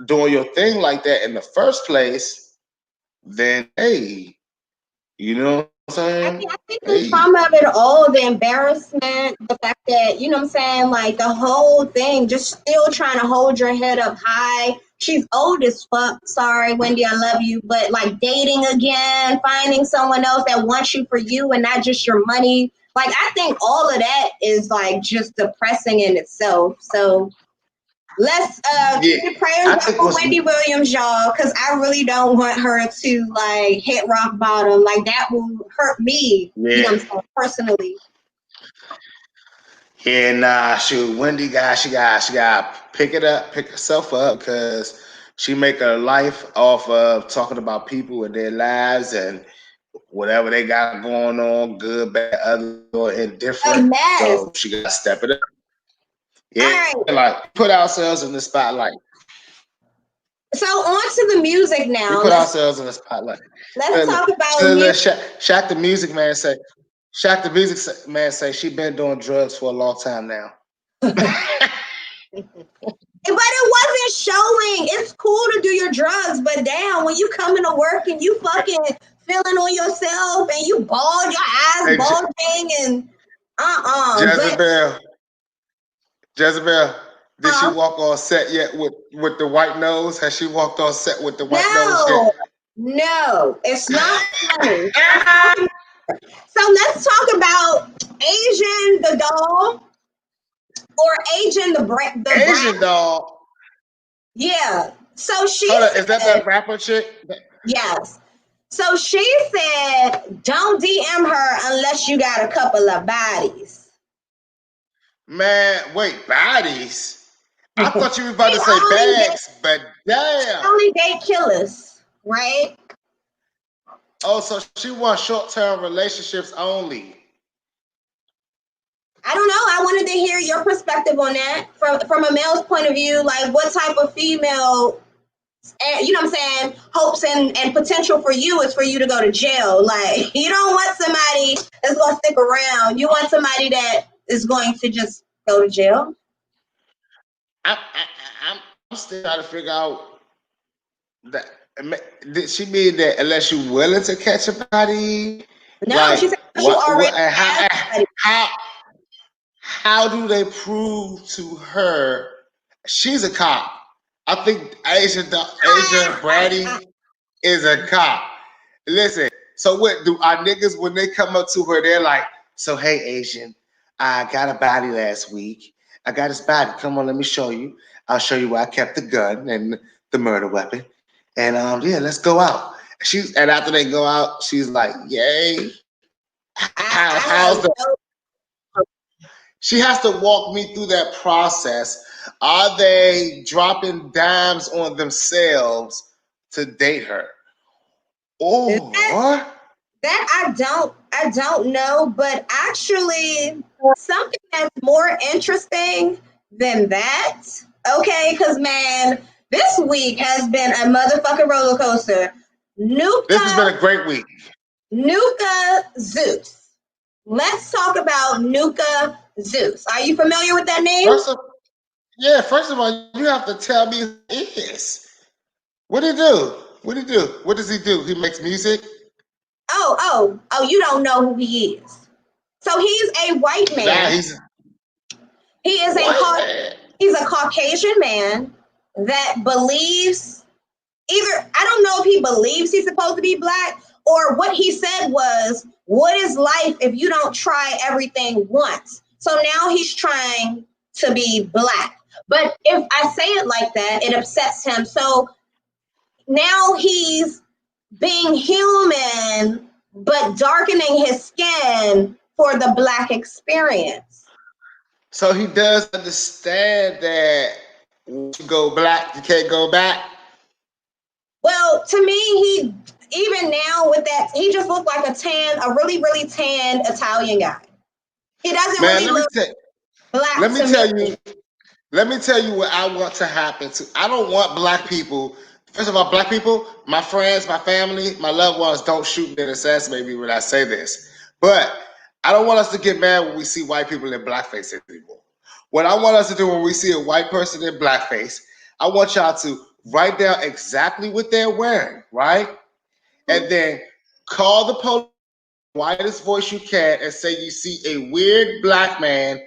doing your thing like that in the first place, then hey, you know what I'm saying? I think the trauma of it all, the embarrassment, the fact that, you know what I'm saying, like the whole thing, just still trying to hold your head up high she's old as fuck. Sorry, Wendy, I love you. But like dating again, finding someone else that wants you for you and not just your money. Like, I think all of that is like just depressing in itself. So let's keep the prayers up for Wendy Williams, y'all, because I really don't want her to like hit rock bottom. Like, that will hurt me, you know what I'm saying, personally. Yeah, nah, shoot, Wendy she got pick herself up, because she make her life off of talking about people and their lives and whatever they got going on, good, bad, other, or indifferent. So she got to step it up. Yeah, like put ourselves in the spotlight. So on to the music now. We put ourselves in the spotlight. Let's talk about music. Shaq the Music Man say she been doing drugs for a long time now. But it wasn't showing. It's cool to do your drugs, but damn, when you come into work and you fucking feeling on yourself and you bald, your eyes bulging and Jezebel, did she walk on set yet with the white nose? Has she walked on set with the white nose yet? No, it's not funny. So let's talk about Asian the doll, or Asian the Asian doll. Yeah. So she is that rapper chick? Yes. So she said, "Don't DM her unless you got a couple of bodies." Man, wait, bodies? I thought you were about to say bags, but damn. She only date killers, right? Oh, so she wants short-term relationships only. I don't know. I wanted to hear your perspective on that from a male's point of view. Like, what type of female, you know what I'm saying, hopes and potential for you is for you to go to jail. Like, you don't want somebody that's going to stick around. You want somebody that is going to just go to jail. I'm still trying to figure out that. Did she mean that unless you're willing to catch a body? No, like, she said you already how do they prove to her she's a cop? I think Asia Brady is a cop. Listen, so what do our niggas, when they come up to her, they're like, "So hey, Asian, I got a body last week. I got his body. Come on, let me show you. I'll show you where I kept the gun and the murder weapon. And yeah, let's go out." And after they go out, she's like, "Yay." How's the? She has to walk me through that process. Are they dropping dimes on themselves to date her? Or that I don't know, but actually something that's more interesting than that. Okay, because man, this week has been a motherfucking roller coaster. This has been a great week. Nuka Zeus. Let's talk about Nuka Zeus. Are you familiar with that name? First of all, you have to tell me who he is. What do he do? What do he do? What does he do? He makes music? Oh, you don't know who he is. So he's a white man. He's a Caucasian man that believes, either, I don't know if he believes he's supposed to be black, or what he said was, what is life if you don't try everything once? So now he's trying to be black. But if I say it like that, it upsets him. So now he's being human, but darkening his skin for the black experience. So he does understand that when you go black, you can't go back? Well, to me, he, even now with that, he just looked like a really, really tan Italian guy. He doesn't really look black. Let me tell you what I want to happen to. I don't want black people. First of all, black people, my friends, my family, my loved ones, don't shoot me and assassinate me when I say this. But I don't want us to get mad when we see white people in blackface anymore. What I want us to do when we see a white person in blackface, I want y'all to write down exactly what they're wearing, right? And then call the police, whitest voice you can, and say you see a weird black man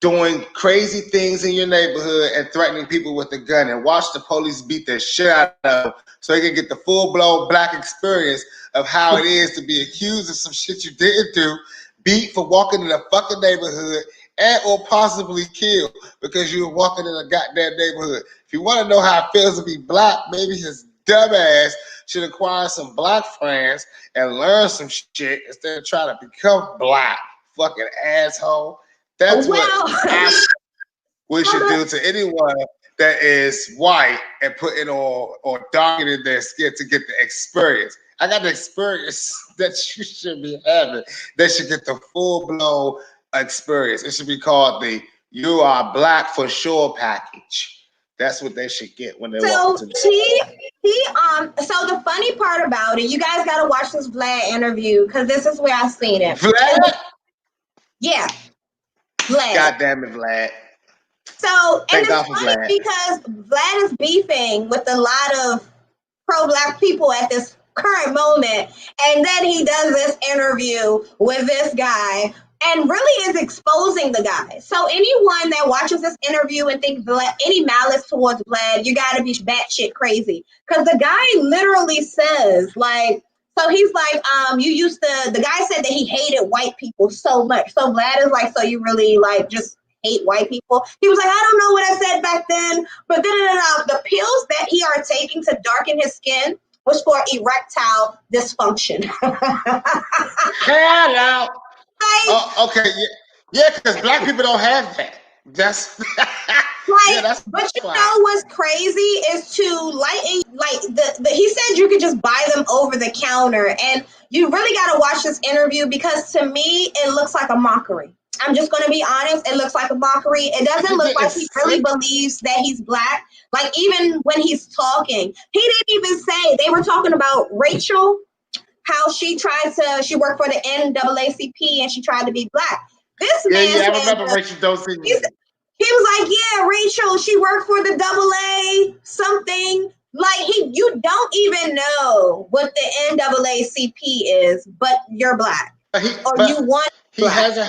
doing crazy things in your neighborhood and threatening people with a gun, and watch the police beat the shit out of them so they can get the full-blown black experience of how it is to be accused of some shit you didn't do, beat for walking in a fucking neighborhood, and or possibly killed because you were walking in a goddamn neighborhood. If you want to know how it feels to be black, maybe his dumb ass should acquire some black friends and learn some shit instead of trying to become black. Fucking asshole. That's what we should do to anyone that is white and put it on or darkening their skin to get the experience. I got the experience that you should be having. They should get the full-blown experience. It should be called the "You Are Black for Sure" package. That's what they should get when they walk into the So the funny part about it, you guys gotta watch this Vlad interview because this is where I seen it. Vlad? Yeah. Vlad. God damn it, Vlad. So, and it's funny because Vlad is beefing with a lot of pro-black people at this current moment, and then he does this interview with this guy and really is exposing the guy. So anyone that watches this interview and thinks Vlad, any malice towards Vlad, you gotta be batshit crazy. Because the guy literally says, like, so he's like, the guy said that he hated white people so much. So Vlad is like, so you really like just hate white people? He was like, I don't know what I said back then, but the pills that he are taking to darken his skin was for erectile dysfunction. Hello. Okay, yeah, because black people don't have that. That's but you know what's crazy is to he said you could just buy them over the counter, and you really got to watch this interview because to me it looks like a mockery. I'm just going to be honest. It looks like a mockery. It doesn't look like he really believes that he's black. Like, even when he's talking, he didn't even say, they were talking about Rachel, how she worked for the NAACP and she tried to be black. This man, I remember Rachel Dawson. He was like, yeah, Rachel, she worked for the AA something. Like, you don't even know what the NAACP is, but you're black. He hasn't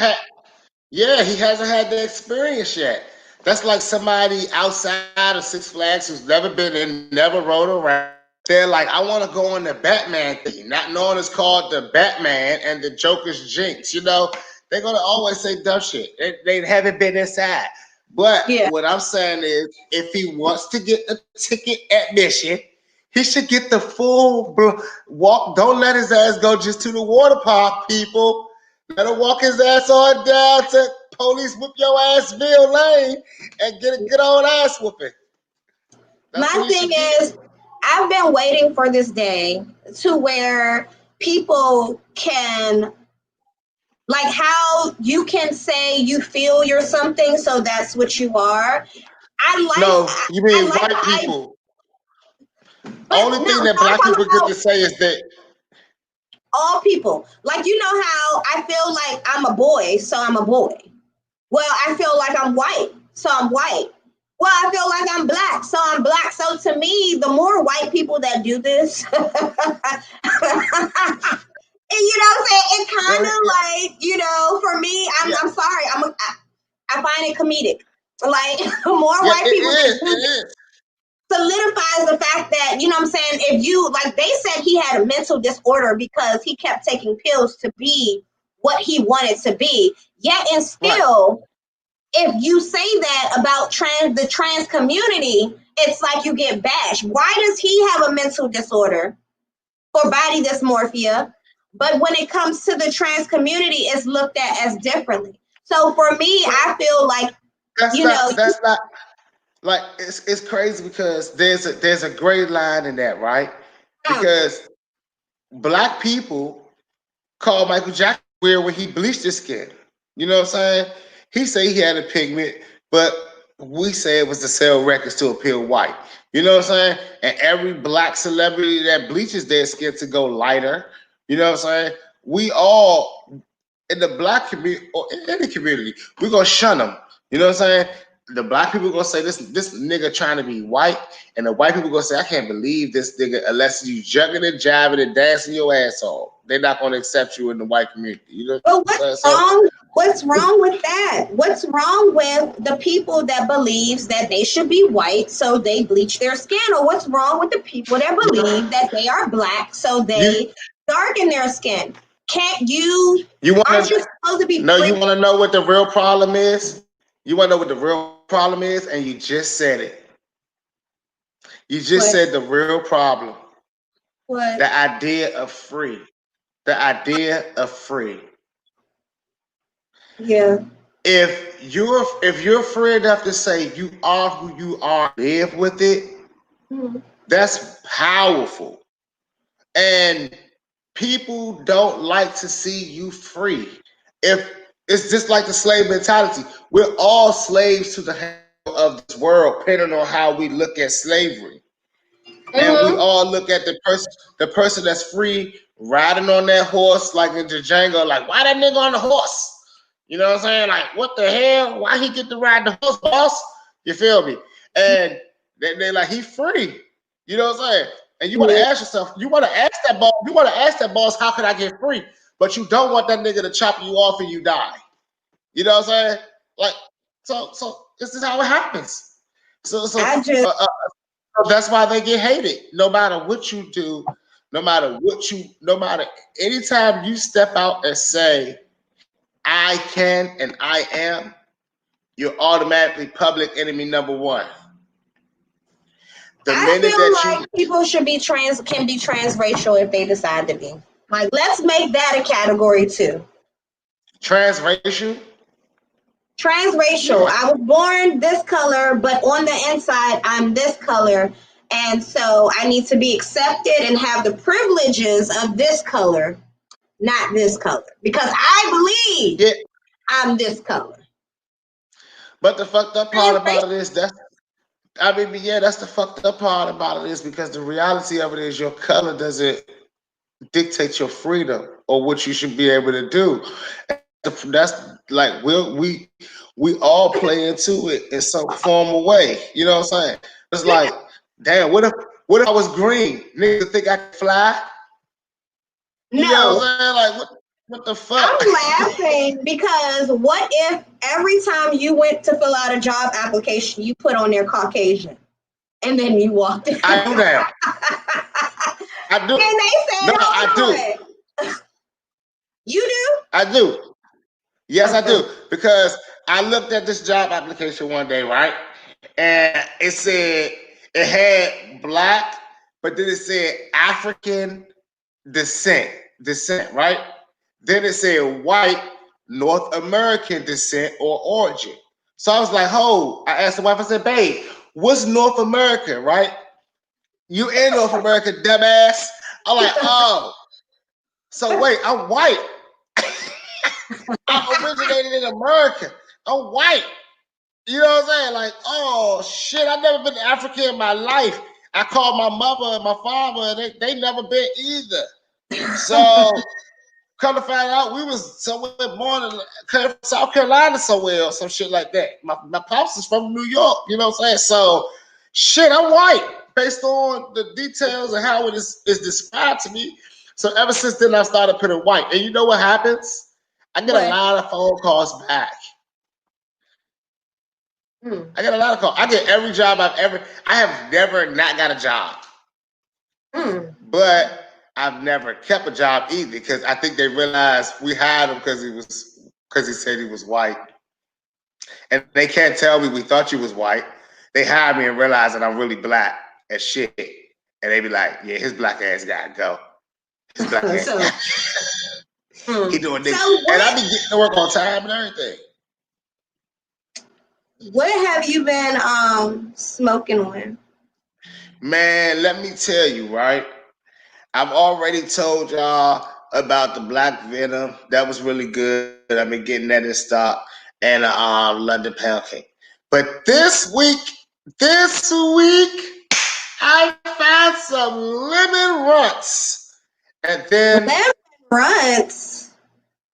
had the experience yet. That's like somebody outside of Six Flags who's never been in, never rode around. They're like, I want to go on the Batman thing, not knowing it's called the Batman and the Joker's jinx. You know, they're going to always say dumb shit. They haven't been inside. But what I'm saying is, if he wants to get a ticket admission, he should get the full walk. Don't let his ass go just to the water park, people. Let him walk his ass on down to Police Whoop Your Assville Lane and get a good old ass whooping. My thing is, I've been waiting for this day to where people can, like, how you can say you feel you're something, so that's what you are. You mean white people. Only thing that black people get to say is that all people, like, you know how I feel like I'm a boy, so I'm a boy. Well, I feel like I'm white, so I'm white. Well, I feel like I'm black, so I'm black. So to me, the more white people that do this, and you know what I'm saying? It kind of like, you know, for me, I'm sorry, I find it comedic. Like, more white people that do this solidifies the fact that, you know what I'm saying, if you, like, they said he had a mental disorder because he kept taking pills to be what he wanted to be. Yet and still, if you say that about the trans community, it's like you get bashed. Why does he have a mental disorder for body dysmorphia? But when it comes to the trans community, it's looked at as differently. So for me, I feel like, that's not like, it's crazy because there's a gray line in that, right? Because black people call Michael Jackson weird when he bleached his skin. You know what I'm saying? He said he had a pigment, but we say it was to sell records to appeal white. You know what I'm saying? And every black celebrity that bleaches their skin to go lighter, you know what I'm saying? We all, in the black community or in any community, we're going to shun them. You know what I'm saying? the black people gonna say this nigga trying to be white, and the white people gonna say, I can't believe this nigga unless you jugging and jabbing and dancing your ass off. They're not gonna accept you in the white community. You know. But what's wrong? What's wrong with that? What's wrong with the people that believes that they should be white, so they bleach their skin? Or what's wrong with the people that believe that they are black, so they darken their skin? Can't you? Aren't you supposed to be? No, you want to know what the real problem is? You want to know what the real problem is, and you just said it. You just said the real problem. What? The idea of free. The idea of free. Yeah. If you're free enough to say you are who you are, live with it, that's powerful. And people don't like to see you free. If it's just like the slave mentality, we're all slaves to the hand of this world, depending on how we look at slavery. And we all look at the person that's free riding on that horse like in Django, like, why that nigga on the horse? You know what I'm saying? Like, what the hell? Why he get to ride the horse, boss? You feel me? And they're like, he free. You know what I'm saying? And you want to ask yourself, you want to ask that boss, how can I get free? But you don't want that nigga to chop you off and you die. You know what I'm saying? Like, so this is how it happens. So that's why they get hated. No matter what you do, no matter anytime you step out and say, I can and I am, you're automatically public enemy number one. I feel like people should be can be transracial if they decide to be. Like, let's make that a category too. Transracial? Transracial. I was born this color, but on the inside, I'm this color. And so I need to be accepted and have the privileges of this color, not this color. Because I believe I'm this color. But the fucked up part about it is that's the fucked up part about it is because the reality of it is your color doesn't dictate your freedom or what you should be able to do. That's like we all play into it in some form of way. You know what I'm saying? It's like, damn, what if I was green? Niggas think I can fly? No. You know what I'm saying? Like what the fuck? I'm laughing because what if every time you went to fill out a job application, you put on there Caucasian, and then you walked in? I do that. I do. And they said, no, I do. You do? I do. Yes, I do. Because I looked at this job application one day, right? And it said it had black, but then it said African descent, right? Then it said white, North American descent or origin. So I was like, I asked the wife, I said, babe, what's North America, right? You in North America, dumbass. I'm like, oh. So wait, I'm white. I originated in America. I'm white. You know what I'm saying? Like, oh shit, I've never been to Africa in my life. I called my mother and my father, and they never been either. So come to find out, we was somewhere born in South Carolina somewhere or some shit like that. My pops is from New York, you know what I'm saying? So shit, I'm white based on the details and how it is described to me. So ever since then, I started putting white. And you know what happens? I get a lot of phone calls back. I get a lot of calls. I get every job I have never not got a job. But I've never kept a job either because I think they realized we hired him because he said he was white. And they can't tell me we thought you was white. They hired me and realized that I'm really black as shit. And they be like, yeah, his black ass gotta go. His black ass. He doing this. And I be getting to work on time and everything. What have you been smoking on? Man, let me tell you, right? I've already told y'all about the Black Venom. That was really good. I've been getting that in stock. And London Pound Cake. But this week, I found some lemon runts. And then lemon runts?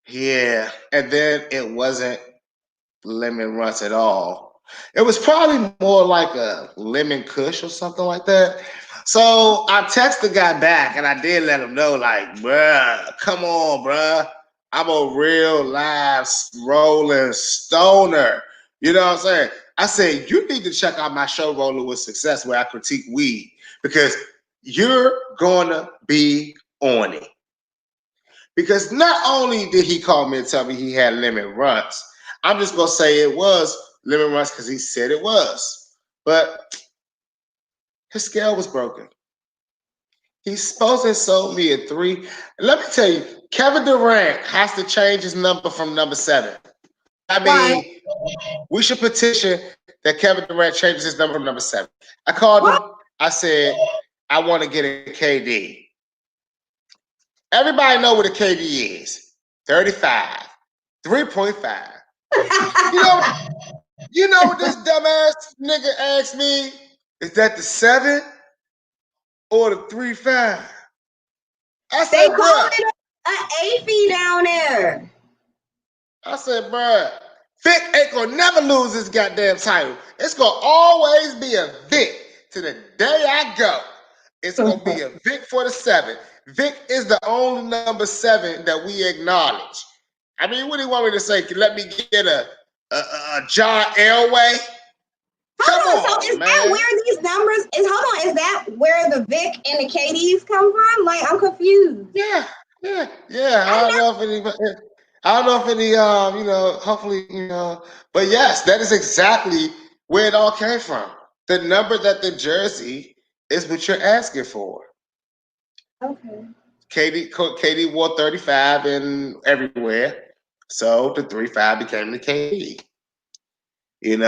Yeah. And then it wasn't lemon runts at all. It was probably more like a lemon kush or something like that. So I texted the guy back and I did let him know, like, bruh, come on, bruh. I'm a real live rolling stoner. You know what I'm saying? I said, you need to check out my show, Rolling with Success, where I critique weed, because you're gonna be on it. Because not only did he call me and tell me he had lemon runs, I'm just gonna say it was lemon runs because he said it was. But his scale was broken. He's supposed to have sold me a 3. Let me tell you, Kevin Durant has to change his number from number 7. I mean, we should petition that Kevin Durant changes his number from number 7. I called him. I said, I want to get a KD. Everybody know what a KD is. 35, 3.5. You know what this dumbass nigga asked me? Is that the 7 or the 3.5? I said, they call it an AP down there. I said, bruh, Vic ain't gonna never lose this goddamn title. It's gonna always be a Vic to the day I go. It's gonna be a Vic for the 7. Vic is the only number 7 that we acknowledge. I mean, what do you want me to say? Let me get a John Elway? Hold on, so is that where these numbers is? Hold on, is that where the Vic and the KDs come from? Like, I'm confused. Yeah. I don't know if any, hopefully, but yes, that is exactly where it all came from. The number that the jersey is what you're asking for. Okay. KD wore 35 in everywhere, so the 3.5 became the KD. And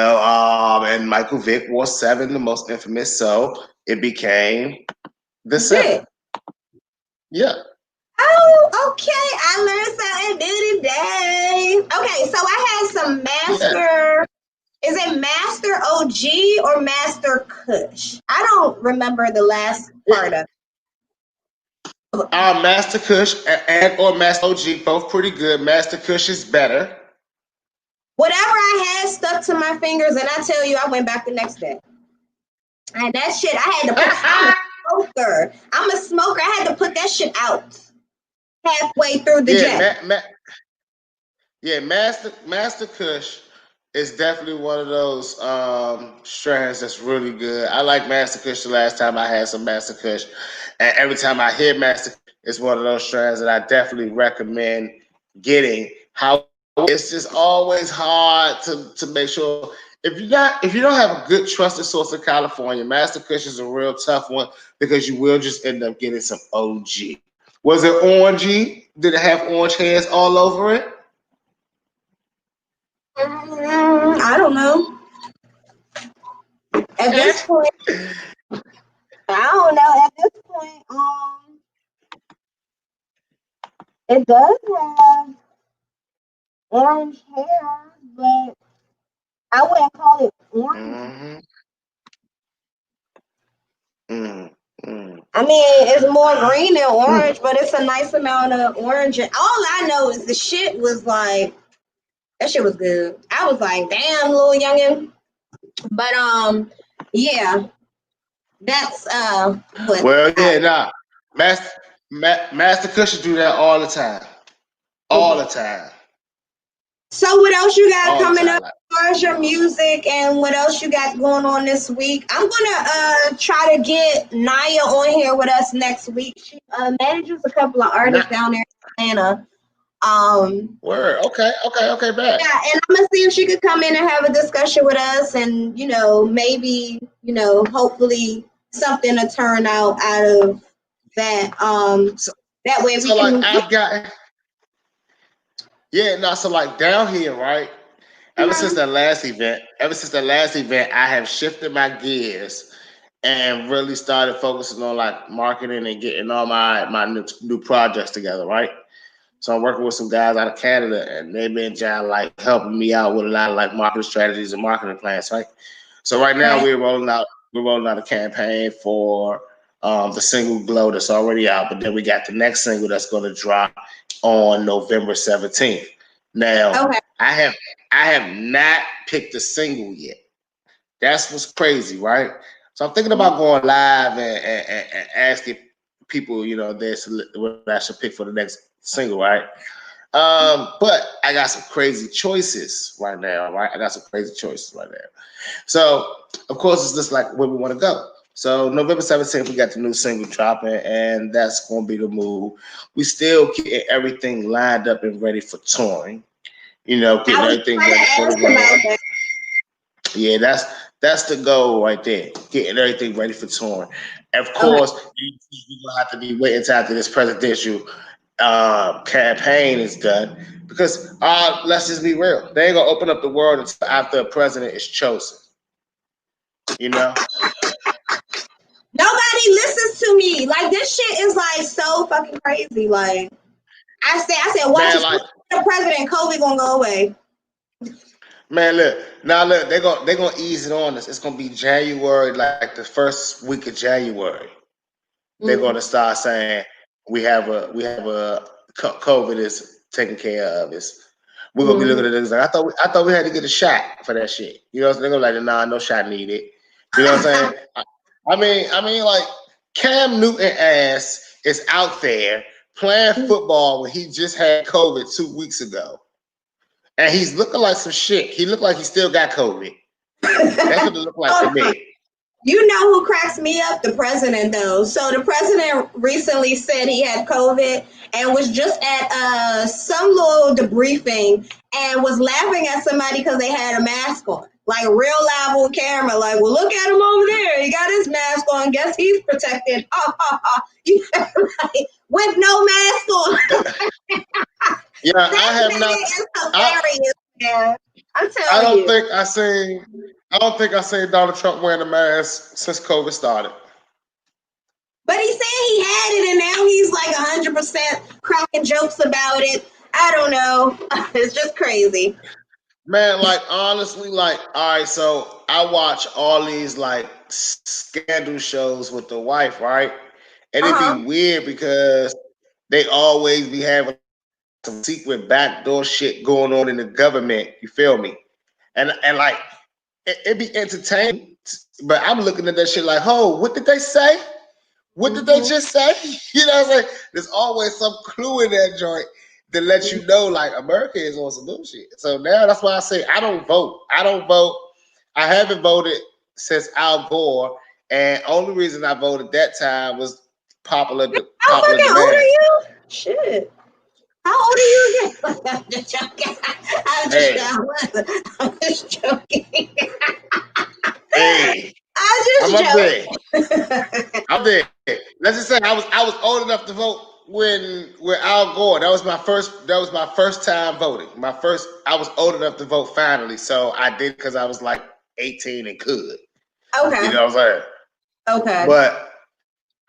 Michael Vick wore 7, the most infamous, so it became the 7. Yeah. Oh, okay. I learned something new today. Okay, so I had some Master. Yeah. Is it Master OG or Master Kush? I don't remember the last part of it. Master Kush and or Master OG, both pretty good. Master Kush is better. Whatever I had stuck to my fingers, and I tell you, I went back the next day. And that shit, I had to put. I'm a smoker. I had to put that shit out halfway through the jet. Master Kush is definitely one of those strands that's really good. I like Master Kush the last time I had some Master Kush. And every time I hear Master Kush, it's one of those strands that I definitely recommend getting. How it's just always hard to make sure if you don't have a good trusted source in California, Master Kush is a real tough one because you will just end up getting some OG. Was it orangey? Did it have orange hairs all over it? I don't know. At this point, I don't know. At this point, it does have orange hair, but I wouldn't call it orange. I mean, it's more green than orange, but it's a nice amount of orange. And all I know is the shit was like, that shit was good. I was like, damn, little youngin'. But yeah, that's Master Kush do that all the time. All the time. So what else you got coming up as far as your music and what else you got going on this week? I'm gonna try to get Naya on here with us next week. She manages a couple of artists down there in Atlanta. Word. Okay, bad. Yeah, and I'm gonna see if she could come in and have a discussion with us, and maybe hopefully something to turn out of that. That way we can. So like down here, right? Ever since the last event, I have shifted my gears and really started focusing on like marketing and getting all my new projects together, right? So I'm working with some guys out of Canada, and they've been like helping me out with a lot of like marketing strategies and marketing plans, right? So right now we're rolling out a campaign for the single Glow that's already out, but then we got the next single that's going to drop on November 17th. Now I have not picked a single yet. That's what's crazy, right? So I'm thinking about going live and asking people, you know, what I should pick for the next single, right? But I got some crazy choices right now, right? I got some crazy choices right now. So, of course, it's just like where we want to go. So, November 17th, we got the new single dropping, and that's going to be the move. We still getting everything lined up and ready for touring. You know, getting everything ready for the road. Yeah, that's the goal right there. Getting everything ready for touring. Of course, you're gonna have to be waiting until after this presidential campaign is done, because let's just be real, they ain't gonna open up the world until after a president is chosen. You know, nobody listens to me. Like, this shit is like so fucking crazy. Like, I said, watch the president. COVID gonna go away. Man, look, they're gonna ease it on us. It's gonna be January, like the first week of January. They're gonna start saying we have a COVID is taken care of us. We're gonna be looking at this like, I thought we had to get a shot for that shit. You know what I'm saying? They're gonna be like, nah, no shot needed. You know what I'm saying? I mean, like, Cam Newton ass is out there playing football when he just had COVID 2 weeks ago. And he's looking like some shit. He looked like he still got COVID. That's what it looked like to me. You know who cracks me up? The president, though. So the president recently said he had COVID and was just at some little debriefing and was laughing at somebody because they had a mask on. Like, real live on camera. Like, well, look at him over there. He got his mask on. Guess he's protected. Ha, ha, ha. Like, with no mask on. Yeah, I have not. It's hilarious, man. I'm telling you. I don't think I seen Donald Trump wearing a mask since COVID started. But he said he had it, and now he's like 100% cracking jokes about it. I don't know. It's just crazy. Man, like, honestly, like, all right, so I watch all these like scandal shows with the wife, right? And it'd be weird because they always be having some secret backdoor shit going on in the government. You feel me? And like, it'd be entertaining, but I'm looking at that shit like, oh, what did they say? What did they just say? You know what I'm saying? There's always some clue in that joint to let you know, like, America is on some bullshit. So now that's why I say I don't vote. I haven't voted since Al Gore, and only reason I voted that time was popular demand. How fucking old are you? Shit. How old are you again? I'm just joking. I'm just joking. Hey. I'm there. Let's just say I was old enough to vote when Al Gore. That was my first time voting. I was old enough to vote finally, so I did because I was like 18 and could. Okay. You know what I'm saying? Okay. But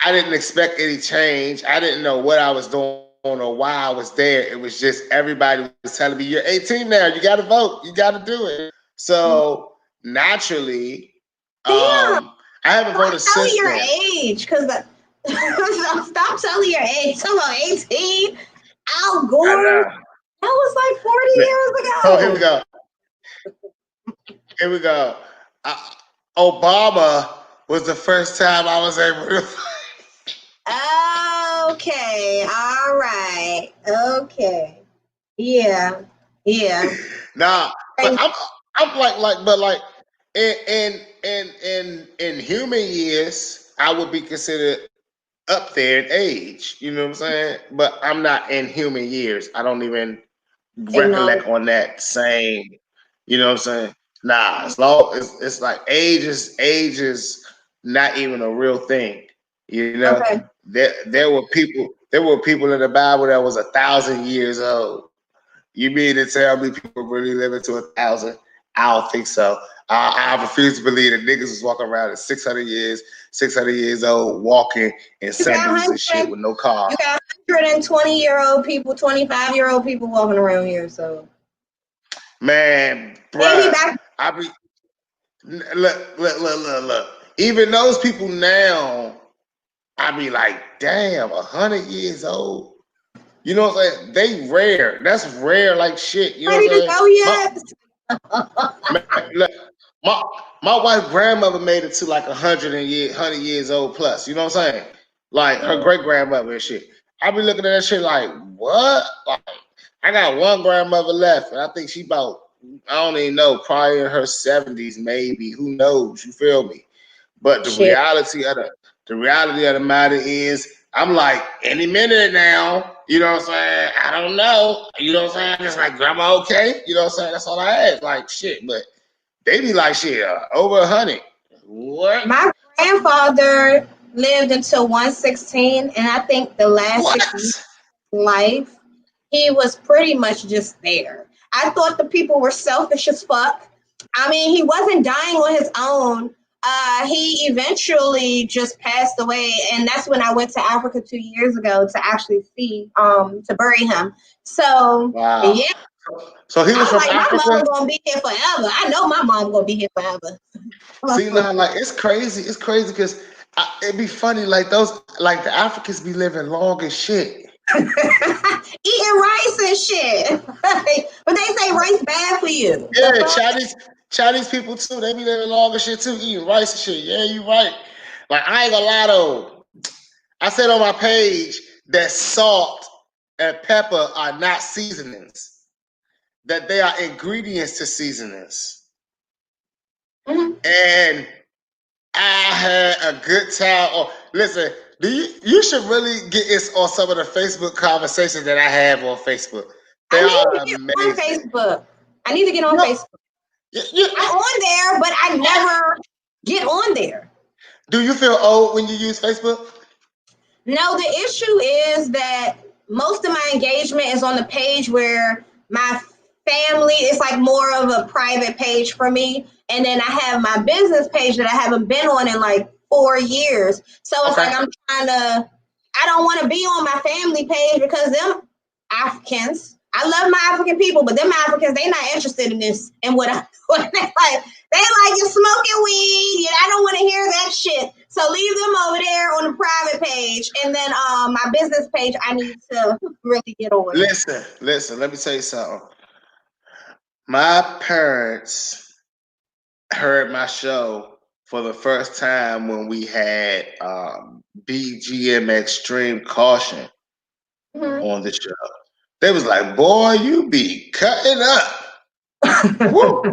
I didn't expect any change. I didn't know what I was doing or why I was there. It was just everybody was telling me, you're 18 now, you gotta vote, you gotta do it. So naturally, I haven't voted since then. Tell your age, because stop telling your age. Tell about 18. Al Gore. That was like 40 years ago. Oh, here we go. Obama was the first time I was able to. Okay. All right. Okay. Yeah. Nah, but I'm in human years, I would be considered up there in age. You know what I'm saying? But I'm not in human years. I don't even recollect on that same. You know what I'm saying? Nah, it's like age is not even a real thing. You know, there were people in the Bible that was 1,000 years old. You mean to tell me people really living to 1,000? I don't think so. I refuse to believe that niggas was walking around at 600 years old, walking in sandals and shit with no car. You got 120-year-old people, 25-year-old people walking around here. So, man, bro, look. Even those people now, I be like, damn, 100 years old. You know what I'm saying? They rare. That's rare like shit. You know what I'm saying? Man, my wife's grandmother made it to like 100 years old plus. You know what I'm saying? Like her great grandmother and shit. I be looking at that shit like, what? Like, I got one grandmother left, and I think she about, I don't even know, probably in her 70s, maybe. Who knows? You feel me? But the Shit. reality of the matter is, I'm like, any minute now, you know what I'm saying? I don't know. You know what I'm saying? It's like, grandma okay? You know what I'm saying? That's all I ask. Like, shit, but they be like, shit, over 100. What? My grandfather lived until 116, and I think the last 6 years What? of life, he was pretty much just there. I thought the people were selfish as fuck. I mean, he wasn't dying on his own. He eventually just passed away, and that's when I went to Africa 2 years ago to actually see, to bury him. So, Wow. yeah, So he I was was from like, my Africa? mom gonna be here forever. I know my mom gonna be here forever. See, now, like, it's crazy. It's crazy because it'd be funny, like, like, the Africans be living long as shit. Eating rice and shit. But they say rice bad for you. Yeah, Chinese people too. They be living long as shit too, eating rice and shit. Yeah, you right. Like, I ain't gonna lie though. I said on my page that salt and pepper are not seasonings, that they are ingredients to seasonings. Mhm. And I had a good time. Oh, listen, you should really get this on some of the Facebook conversations that I have on Facebook. They I need are to get on amazing. Facebook. I need to get on You know, Facebook. you, I'm on there, but I never get on there. do you feel old when you use Facebook? No, the issue is that most of my engagement is on the page where my family, it's like more of a private page for me. And then I have my business page that I haven't been on in like 4 years. So it's Okay. like I don't want to be on my family page because them Africans, I love my African people, but them Africans, they not interested in this and what I what they like. They like you smoking weed, and I don't want to hear that shit. So leave them over there on the private page, and then my business page, I need to really get on. Listen, let me tell you something. My parents heard my show for the first time when we had BGM Extreme Caution on the show. They was like, boy, you be cutting up. Woo!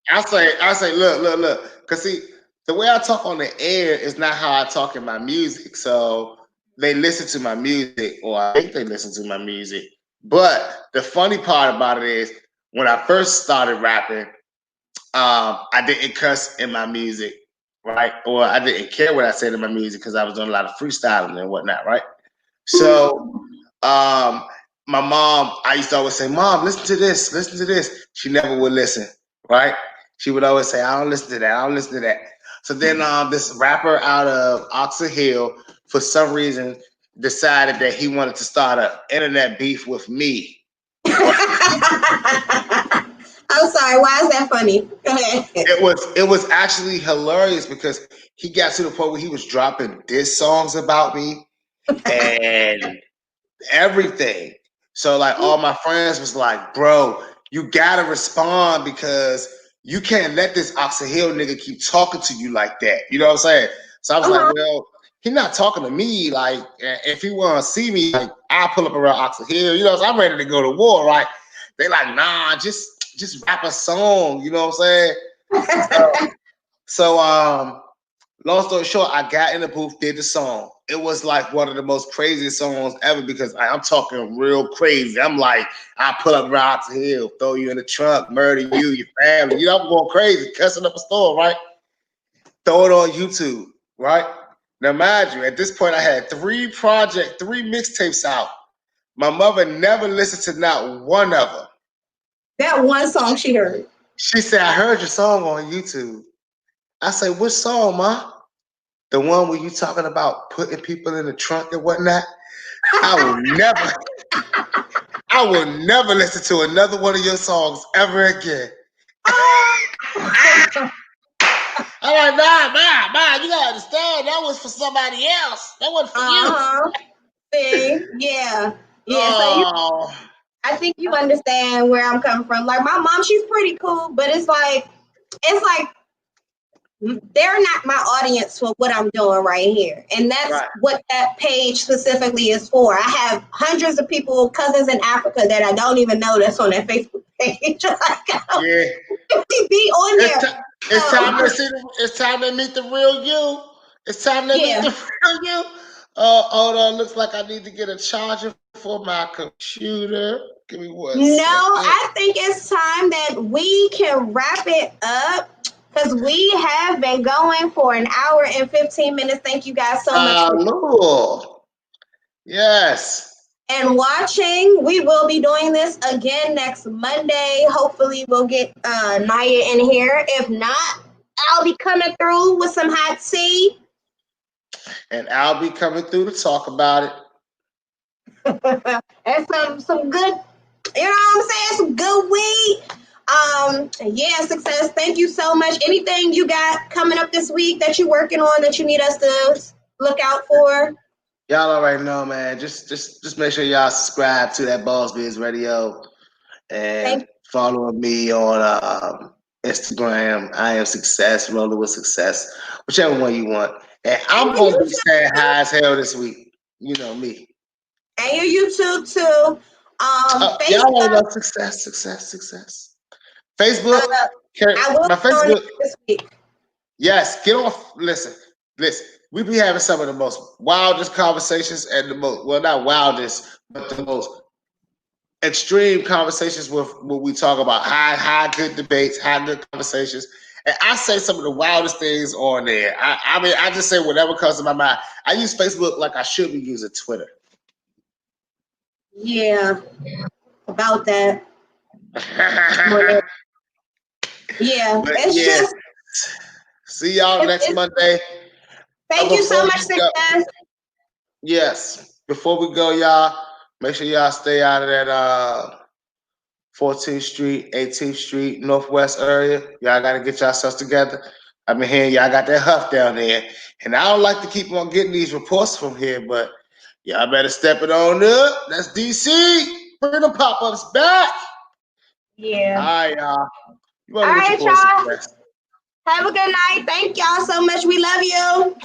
I say, look. Cause see, the way I talk on the air is not how I talk in my music. So they listen to my music, or I think they listen to my music. But the funny part about it is, when I first started rapping, I didn't cuss in my music, right? Or I didn't care what I said in my music because I was doing a lot of freestyling and whatnot, right? So my mom, I used to always say, Mom, listen to this, listen to this. She never would listen, right? She would always say, I don't listen to that, I don't listen to that. So then this rapper out of Oxford Hill, for some reason, decided that he wanted to start an internet beef with me. I'm sorry, why is that funny? Go ahead. It was actually hilarious because he got to the point where he was dropping diss songs about me and everything. So like all my friends was like, bro, you gotta respond because you can't let this Oxford Hill nigga keep talking to you like that. You know what I'm saying? So I was like, well, he's not talking to me. Like, if he wanna see me, like, I'll pull up around Oxford Hill. You know, so I'm ready to go to war, right? They like, nah, just rap a song. You know what I'm saying? So long story short, I got in the booth, did the song. It was like one of the most craziest songs ever because I'm talking real crazy. I'm like, I pull up rocks hill, throw you in the trunk, murder you, your family. You know, I'm going crazy, cussing up a store, right? Throw it on YouTube, right? Now, mind you, at this point, I had three mixtapes out. My mother never listened to not one of them. That one song she heard. She said, I heard your song on YouTube. I said, what song, Ma? The one where you talking about putting people in the trunk and whatnot. I will never listen to another one of your songs ever again. I'm like, nah, you gotta understand, that was for somebody else. That wasn't for you. See, yeah. So Oh, I think you understand where I'm coming from. Like my mom, she's pretty cool, but it's like they're not my audience for what I'm doing right here. And that's what that page specifically is for. I have hundreds of people, cousins in Africa that I don't even know that's on that Facebook page. Be on there. It's time to meet the real you. It's time to meet the real you. Hold on. Looks like I need to get a charger for my computer. Give me one second. I think it's time that we can wrap it up because we have been going for an hour and 15 minutes. Thank you guys so much. Yes. And watching. We will be doing this again next Monday. Hopefully we'll get Naya in here. If not, I'll be coming through with some hot tea. And I'll be coming through to talk about it. And some good, you know what I'm saying? Some good weed. Sixxcess. Thank you so much. Anything you got coming up this week that you're working on that you need us to look out for? Y'all already know, man. Just make sure y'all subscribe to that Boss Biz Radio and follow me on Instagram. I am Sixxcess, rolling with Sixxcess, whichever one you want. And I'm gonna be saying high as hell this week. You know me. And your YouTube too. Y'all know about Sixxcess. Facebook. My Facebook. This week. Yes, get off. Listen. We be having some of the most wildest conversations and the most, well, not wildest, but the most extreme conversations with when we talk about high good debates, high good conversations. And I say some of the wildest things on there. I mean, I just say whatever comes to my mind. I use Facebook like I should be using Twitter. Yeah, about that. Just. See y'all next Monday. Thank you so much, Sixxcess. Yes. Before we go, y'all, make sure y'all stay out of that 14th Street, 18th Street, Northwest area. Y'all got to get yourselves together. I've been hearing y'all got that huff down there. And I don't like to keep on getting these reports from here, but y'all better step it on up. That's DC. Bring the pop-ups back. Yeah. All right, y'all. All right, y'all. Have a good night. Thank y'all so much. We love you.